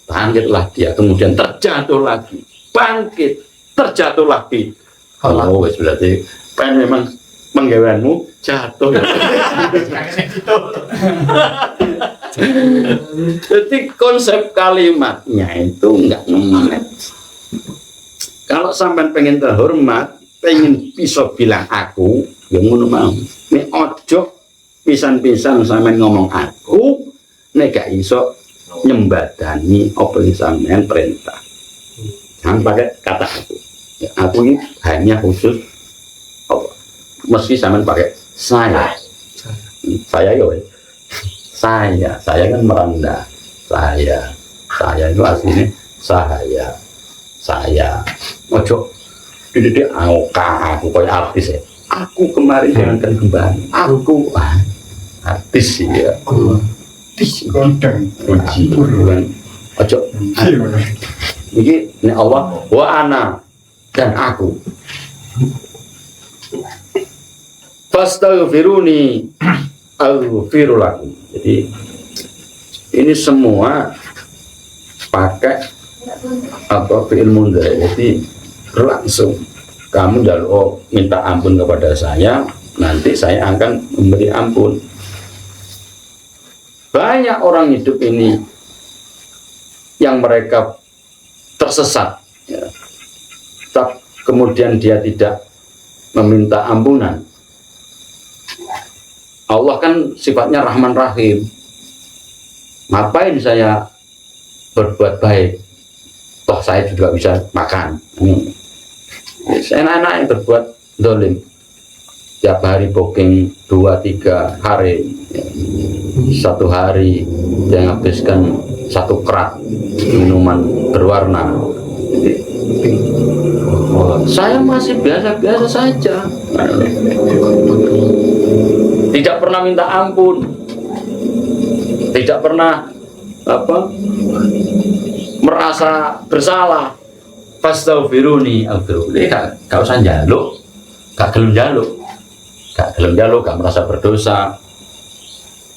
Bangkitlah dia kemudian terjatuh lagi. Bangkit, terjatuh lagi. Oh wes berarti pen memang penggaweanmu jatuh. Jadi konsep kalimatnya itu enggak ngemet. Kalau sampean pengen terhormat, pengen bisa bilang aku, ya ngono mau. Nek ojo pisan-pisan sampean ngomong aku, nek gak iso nyembadani apa yang sampean perintah. Jangan pakai kata aku. Ya, aku ini hanya khusus apa? Meski sampean pakai saya yo. Saya kan merendah. Saya itu aslinya saya. Ojo dididik aku kayak artis ya. Aku kemarin jangankan kembali. Aku artis ya. Artis kondang. Puji. Ojo. Ini Allah wa ana dan aku. Fastaghfiruni aghfiru lakum. Jadi ini semua pakai apa fi'il mudhari. Jadi langsung kamu jaluk minta ampun kepada saya, nanti saya akan memberi ampun. Banyak orang hidup ini yang mereka tersesat, ya. Kemudian dia tidak meminta ampunan. Allah kan sifatnya Rahman Rahim. Ngapain saya berbuat baik? Toh saya juga bisa makan. Enak-enak yang berbuat dolim. Tiap hari booking 2-3 hari, satu hari dia menghabiskan 1 kerat minuman berwarna. Saya masih biasa-biasa saja, tidak pernah minta ampun, tidak pernah merasa bersalah. Fastaghfiruni aghfirullah. Gak usah njaluk, gak gelem njaluk, gak merasa berdosa.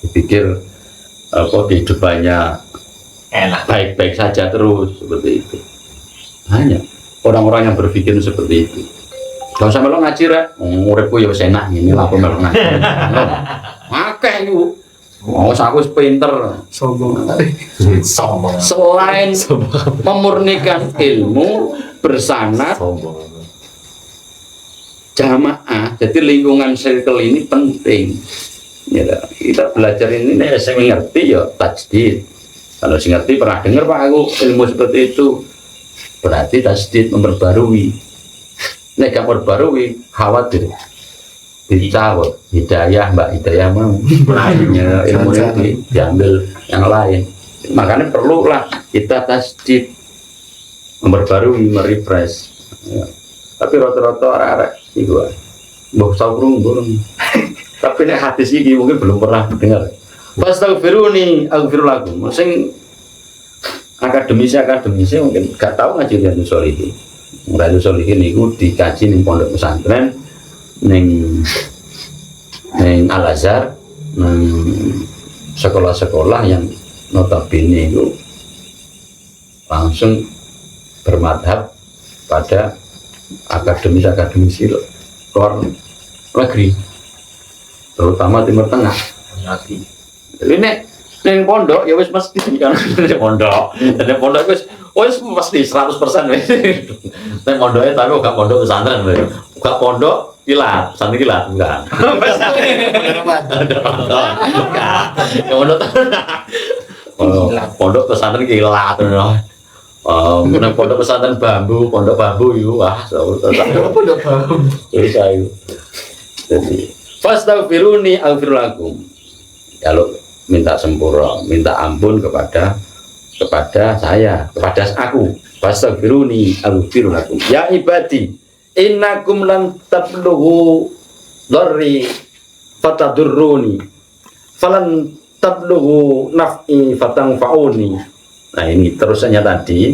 Dipikir kehidupannya Enak. baik-baik saja terus, seperti itu. Hanya orang-orang yang berpikir seperti itu. Gak usah melok ngaji rek, uripku ya wis enak ngene lha kok melok ngaji. Akeh niku. Mau aku pinter. Sombong. Sombong. Selain memurnikan ilmu bersanad jamaah, jadi lingkungan circle ini penting. Ya, kita belajar ini nih, saya mengerti ya tajdid. Kalau saya ngerti pernah dengar Pak aku ilmu seperti itu, berarti tajdid memperbarui. Nek gak memperbarui khawatir dicawat hidayah, Mbak Hidayah mau ya, ilmu itu diambil yang lain. Makanya perlulah kita tajdid, memperbarui, merefresh ya. Tapi rata-rata arek-arek itu mbok saurung burung. Tapi nek hadis ini mungkin belum pernah dengar. Fastaghfiruni aghfirlakum. Sing akademisi mungkin gak tahu ngaji Riyadhus Shalihin. Riyadhus Shalihin niku dikaji ning pondok pesantren ning Al-Azhar, sekolah-sekolah yang notabene itu langsung bermadhab pada akademisi luar negeri, terutama Timur Tengah. Ini neng pondok ya wis mesti kan pondok. Dan pondok wis mesti 100% wis. Neng pondoknya tapi gak pondok pesantren lho. Gak pondok kilat, santri kilat enggak. Ya pondok pesantren kilat lho. Neng pondok pesantren pondok bambu itu wah, Pondok bambu. Jadi fastaghfiruni aghfirlakum. Kalau minta sempurna, minta ampun kepada saya, kepada aku. Fastaghfiruni aghfirlakum. Ya ibadi, innakum lan tablughu dharri fatadurruni. Falan tablughu naf'i fatanfa'uni. Nah ini terusannya tadi.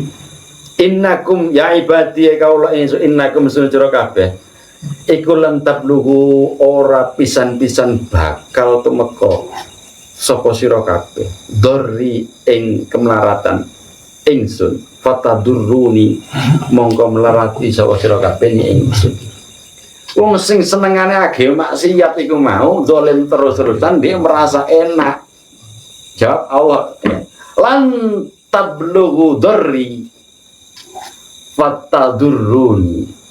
Innakum ya ibadi kaula innakum sunjura kabeh. Iku lan tablughu ora pisan-pisan bakal tumeka sapa sira kabeh dharri ing kemelaratan ingsun fatadurruni mongko melarati sapa sira kabeh ni ingsun. Wong sing senengane age maksiat iku mau zalim terus-terusan dia merasa enak. Jawab Allah, lan tablughu dharri fatadurruni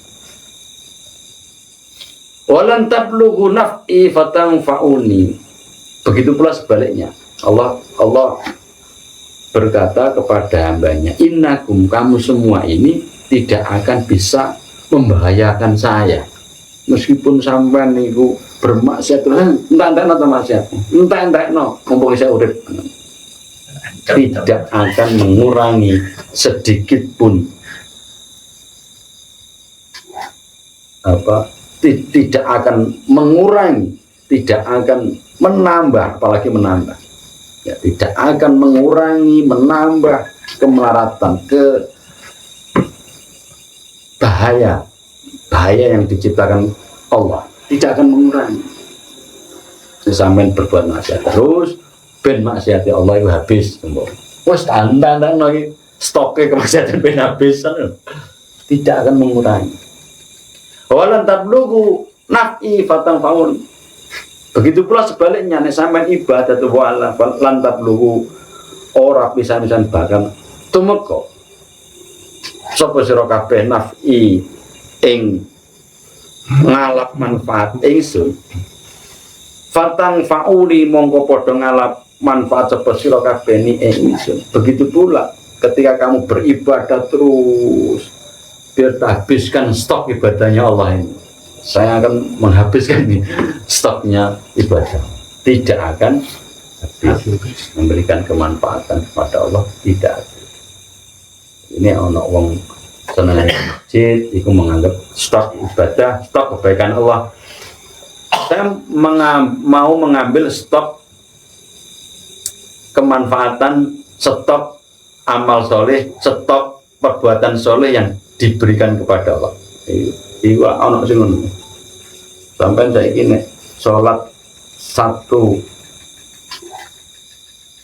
walan tablughu naf'i fatanfa'uni. Begitu pula sebaliknya. Allah berkata kepada hambanya, innakum kamu semua ini tidak akan bisa membahayakan saya. Meskipun sampean niku bermaksiat entek-entekno to maksiat. Entek-entekno mumpung saya urip. Tidak akan mengurangi sedikit pun tidak akan mengurangi, tidak akan menambah, apalagi menambah. Ya, tidak akan mengurangi, menambah kemelaratan, bahaya yang diciptakan Allah. Tidak akan mengurangi. Sampai berbuat maksiat terus, ben maksiat Allah itu habis. Wes tanda-tanda lagi. stoknya kemaksiatan ben habis tidak akan mengurangi. Walan tablugu naf'i fatang faun. Begitu pula sebaliknya nek sampean ibadah tu wala lan tablugu ora pisan-pisan bahkan tumeka sapa sira kabeh naf'i ing ngalap manfaat ingsun. Fatang fauli mongko padha ngalap manfaat sapa sira kabeh ni ingsun. Begitu pula ketika kamu beribadah terus, biar habiskan stok ibadahnya Allah ini. Saya akan menghabiskan nih stoknya ibadah. Tidak akan habis. Memberikan kemanfaatan kepada Allah tidak. Ini ono wong seneng masjid, itu menganggap stok ibadah, stok kebaikan Allah. Saya mau mengambil stok kemanfaatan, stok amal soleh, stok perbuatan soleh yang diberikan kepada Allah. Iwa ono sing ngono. Sampai saiki nek salat satu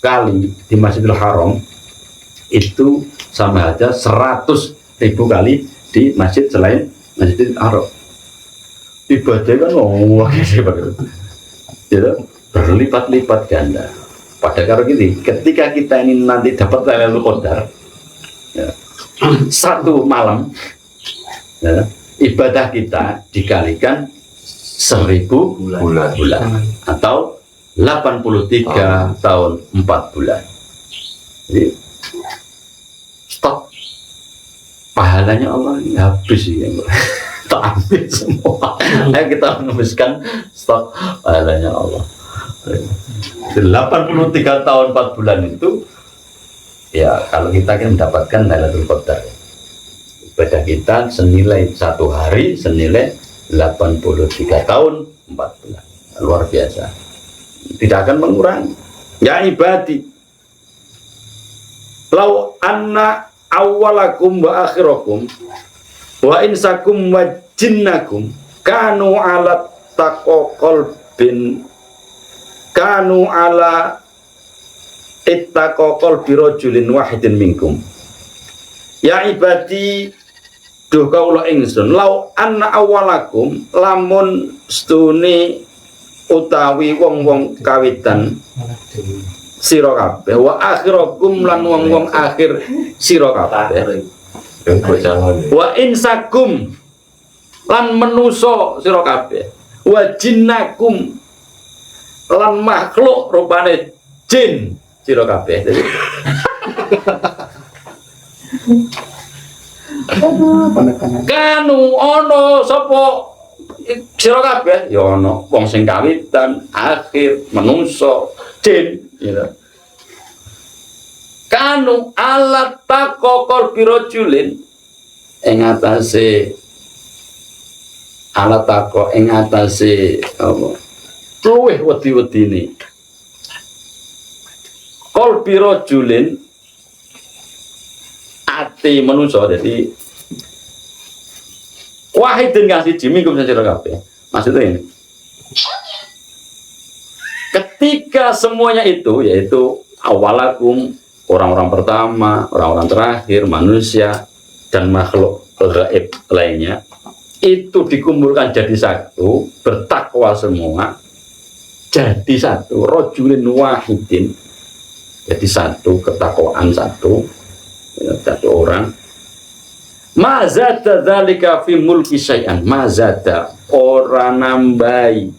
kali di Masjidil Haram itu sama aja 100.000 kali di masjid selain Masjidil Haram. Ibadah kan wah gitu. Berlipat-lipat ganda. Pada karo gini, ketika kita ini nanti dapat Lailatul Qadar, ya, satu malam, ya, ibadah kita dikalikan 1000 bulan atau 83 tahun 4 bulan. Jadi stok pahalanya Allah ini habis ya, tak habis semua. Ayo kita menghabiskan stok pahalanya Allah. 83 tahun 4 bulan itu ya kalau kita kan mendapatkan Lailatul Qadar. Ibadah kita senilai satu hari senilai 83 tahun 4 bulan. Luar biasa. Tidak akan mengurangi. Ya ibadi, lau anna awwalakum wa akhirakum wa insakum wa jinnakum kanu ala taqaqal bin kanu ala ittaqaqal birajulin wahidin minkum. Ya ibadi, duh kaula ingsun, lau anna awwalakum lamun stune utawi wong-wong kawitan sira kabeh wa akhirakum lan wong-wong akhir sira kabeh wa insakum lan manusa sira kabeh wa jinnakum lan makhluk rupane jin sira kabeh. Kanu ono sapa sira kabeh ya ana wong sing kawitan, akhir, manungsa, jin gitu. Kanu alat taqaqal birajulin ing atase alat taqo ing atase apa luweh wedi-wedine qal birajulin ati manungsa. Jadi wahidin kasih jimingkum sira kabeh. Maksudnya ini, ketika semuanya itu yaitu awalakum, orang-orang pertama, orang-orang terakhir, manusia dan makhluk gaib lainnya itu dikumpulkan jadi satu, bertakwa semua jadi satu, rajulin wahidin, jadi satu, ketakwaan satu, satu orang. Mazada dzalika fi mulki syai'an, mazada ora nambahi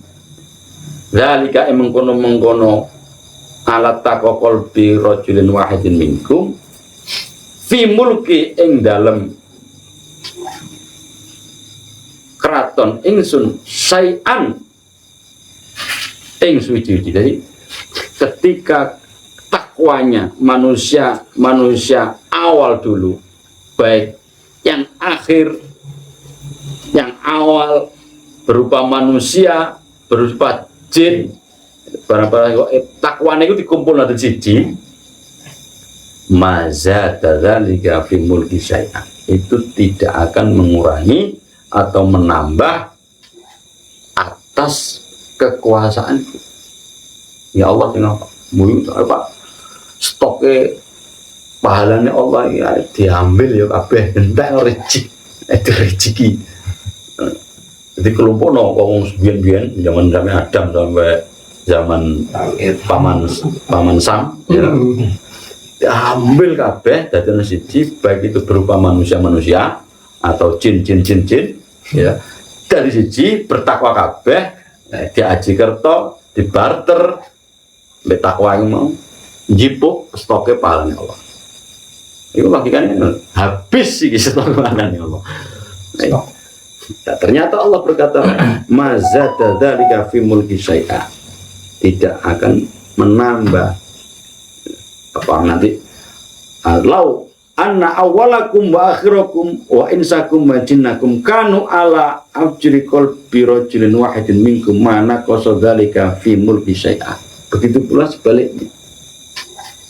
dzalika mengkono-mengkono alat taqaqal bi rajulin wahidin minkum fi mulki ing dalem kraton ingsun syai'an ing suci-suci. Jadi ketika takwanya manusia awal dulu, baik yang akhir, yang awal berupa manusia, berupa jin, barang-barang takwane itu dikumpul nanti siji, mazada dzalika fi mulki syai'an, itu tidak akan mengurangi atau menambah atas kekuasaanku. Ya Allah, kenapa? Mulu apa? Stoknya pahalanya Allah ya diambil ya kabeh entek rezeki. Jadi kelompok wong biyen zaman Adam sampai zaman paman Sam ya. Diambil kabeh dadi siji baik itu berupa manusia atau jin ya. Dari siji bertakwa kabeh diaji kerto dibarter mbek takwa iku mau njipuk stoke pahalane Allah. Iku logikane habis iki stok pahalane Allah. Nah, ternyata Allah berkata mazada dzalika fi mulki syai'a, tidak akan menambah apa nanti lau anna awwalakum wa akhirakum wa insakum wa jinnakum kanu ala afjri qalbi rajulin wahidin minkum mana qasadzalika fi mulki syai'a. Begitu pula sebaliknya,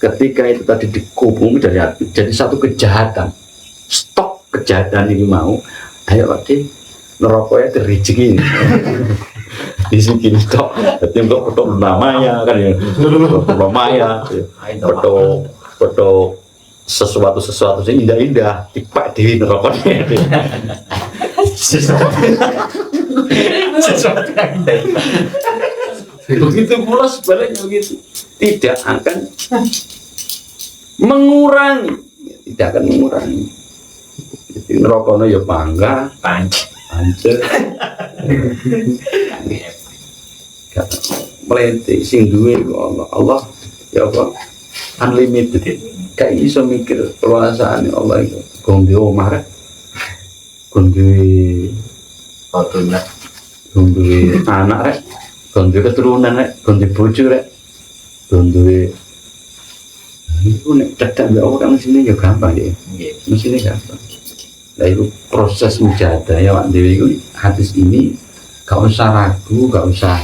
ketika itu tadi dikubung dari hati jadi satu kejahatan, stok kejahatan ini mau ayo Pak nerokoknya rezeki di sini stok jadi untuk namanya kan ya namanya foto sesuatu sing indah dipak di nerokoknya sesuatu yang indah. Begitu pula sebaliknya begitu, tidak akan mengurangi. Jadi nerokoknya ya bangga, pancet, melentik, sing duwe Allah ya apa unlimited. Kayak iso mikir keluasaan Allah itu, gondi omah rek, gondi anak rek, gondi keturunan rek, gondi bojo rek, gondi itu nek dadak mbak orang sini ya gampang ya, sini gampang. Nah itu proses mujahadah ya Pak Dewi itu hadis ini gak usah ragu, gak usah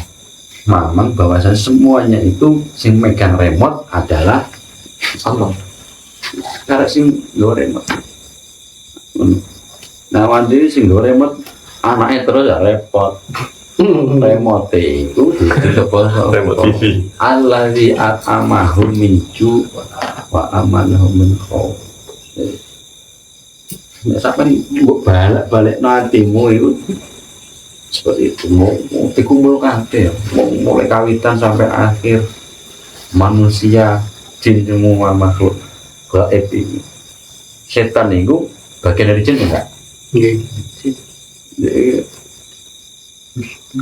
mamang bahwasanya semuanya itu sing megang remote adalah Allah. Karena sing nggo remote. Nah Dewi sing nggo remote anaknya terus ya repot. Remote itu Remote TV. Allazi at'amahum min ju' wa amanahum min khauf. Nek sampean mbok balik hatimu itu seperti itu mau dikumpul kabeh mau mulai kawitan sampai akhir manusia jin semua makhluk gaib ini. Setan itu bagian dari jin enggak? Nggih.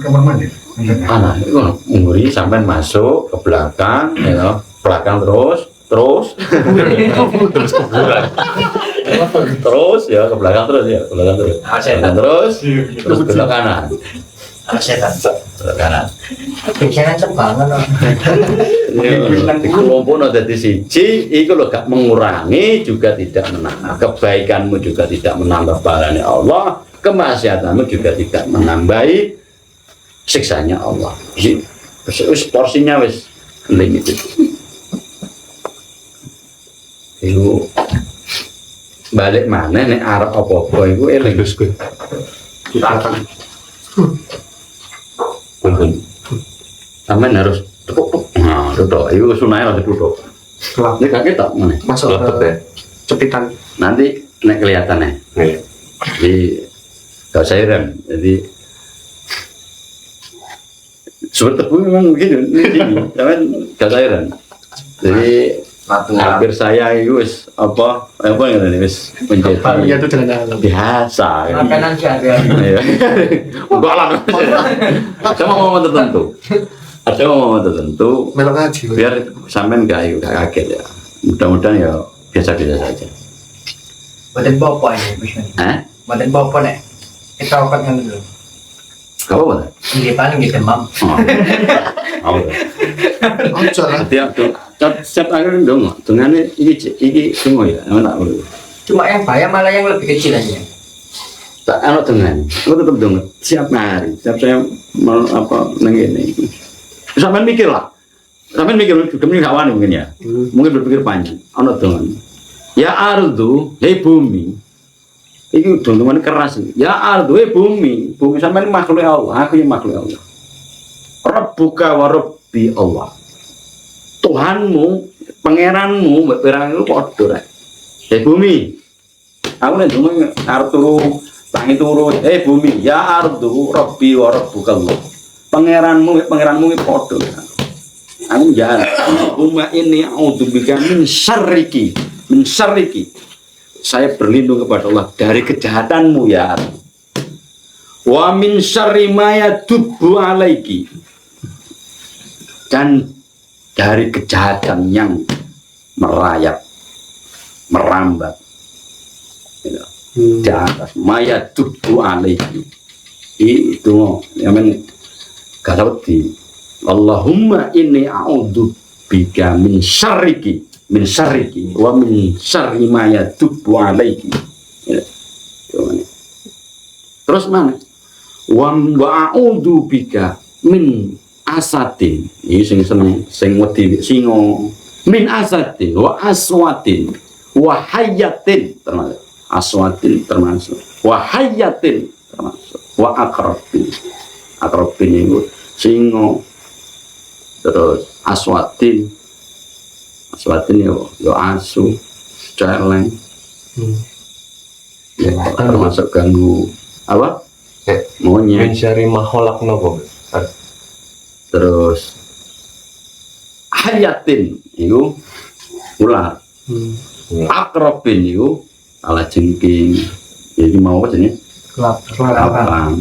Kamar mandi. Anak itu nguri sampai masuk ke belakang, ya, belakang terus ya ke belakang terus ya, terus belok kanan. Setan. Belok kanan. Bicara cebangan loh. Di kelompok dari siji, itu lo gak mengurangi juga tidak menambah kebaikanmu juga tidak menambah pahalanya Allah, kemaksiatanmu juga tidak menambahi siksanya Allah. Wis porsinya wis limited. Iku balik mana nek arep apa-apa iku eling. Sampeyan harus tuk. Nah, tuk. Iku sunahe harus tuk. Ini kakek tak mana? Masuk ke cepitan. Nanti nek kelihatan ya. Jadi gak usah heran. Jadi seperti tebu memang begitu. Jangan gak usah heran. Jadi hampir saya itu wis apa yang ini wis menjadi Iya itu dengan biasa. Makanan sehari-hari. Iya. Enggak lah. Ada momen tertentu. melok ngaji. Biar sampean gak kaget ya. Mudah-mudahan ya biasa-biasa saja. Badan bapak ini, Bisman. Badan bapak nih. Kita obat yang dulu. Gak apa-apa. Ini paling gitu demam. Ojo lah. Setiap akhir dong, dengan iki semua ya, tak perlu. Cuma yang bahaya malah yang lebih kecil aja. Tak anu dengan, aku tetap dong. Setiap hari, setiap saya mau apa neng ini, sampai mikir lah, sampai mikir mungkin kawan mungkin ya, mungkin berpikir panjang. Anu dengan, ya ardu, hei bumi, itu teman keras. Ya ardu, hei bumi sampai makhluk Allah, aku yang makhluk Allah. Rabbuka wa Rabbi Allah. Tuhanmu, pangeranmu, berperang itu kodoh. Bumi, aku nih dulu arep turu tangi turu, bumi, ya ardu rabbi wa rabbukallah. Pangeranmu iki padha. Aku jalan. Umma ini a'udzubika min syarriki. Saya berlindung kepada Allah dari kejahatanmu ya Allah. Wa min syarri ma yadubbu alaiki. Dan dari kejahatan yang merayap, merambat di atas maya tubuh alaiki itu yang gak di Allahumma inni a'udzu bika min syarriki wa min syarri maya tubuh alaiki. Terus mana wa a'udzu bika min asatin, ini sing wedi singa, min asatin wa aswatin wa hayatin termasuk, aswatin termasuk, wa hayatin termasuk, wa akrabin itu singa, terus aswatin yo asu, celeng, ya termasuk ganggu apa? Monyet. Min syarri ma khalaq nopo. Terus hayatin itu ular, akrabin itu ala jengking, jadi mau apa sih? Kelabang,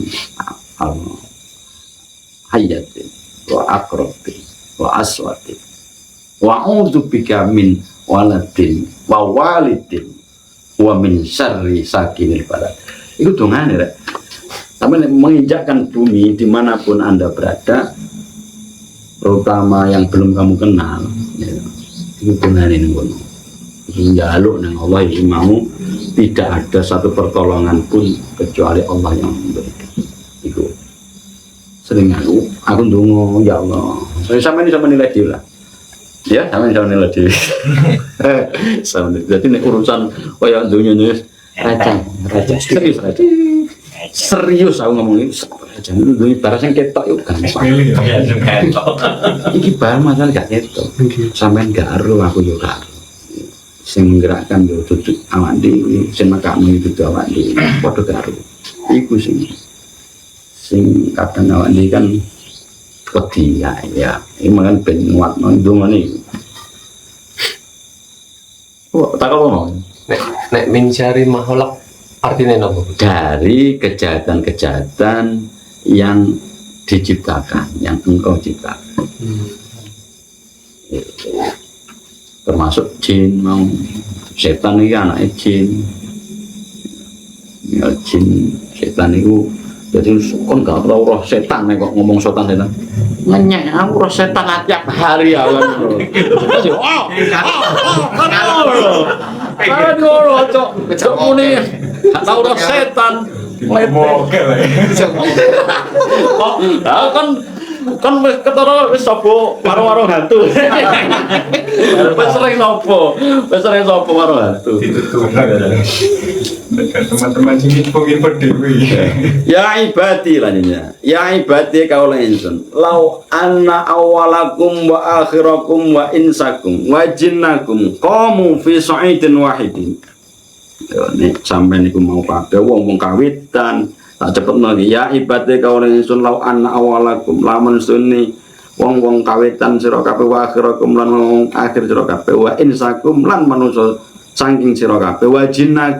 hayatin, wa akrabin, wa aswatin, wa a'udzubika min waladin, wa walidin, wa min syarri sakinil balad. Itu dongane rek. Tapi menginjakkan bumi dimanapun Anda berada, terutama yang belum kamu kenal, ya, itu benar ini ngono. Jaluk nang Allah yang mau tidak ada satu pertolongan pun kecuali Allah yang memberikan. Itu sering aku ndonga ya Allah. Saya sama nilai dia lah. Ya, sama nilai dia. Jadi nek urusan kaya dunia raja serius aku ngomongin jangan dunia barang yang ketok yuk gampang. Iki barang masalah gak ketok. Sampean gak aru aku yo gak. Sing menggerakkan yo duduk awak dhewe, sing makamu itu awak dhewe. Padha gak aru. Iku sing kadang awak dhewe kan wedi ya. Iki mangan ben nguatno ndongane. Oh, tak apa mau. Nek min syarri ma khalaq artinya nopo? Dari kejahatan-kejahatan yang diciptakan, yang engkau ciptakan. Termasuk jin, mau setan ini anaknya jin. Ya jin, setan itu jadi kon gak tau roh setan kok ngomong setan. Ngenyek aku roh setan tiap hari ya kan. Aduh, cok muni gak tau roh setan. Kan wis ketara wis sapa warung-warung hantu. Wis sering nopo? Wis sering sapa warung hantu. Teman-teman sini mungkin berdiri. Ya ibadi lanjutnya. Ya ibadi kaula insun. Lau anna awalakum wa akhirakum wa insakum wa jinnakum qamu fi sa'idin wahidin. Nek sampeyan niku mau kabeh wong kawitan tak cepetno iki. Ya ibadi kaula insun lau anna awalakum lamun sunni wong-wong kawitan sira kabeh wa akhirakum lan wong akhir sira kabeh wa insakum lan manusa saking sira kabeh wa jinnakum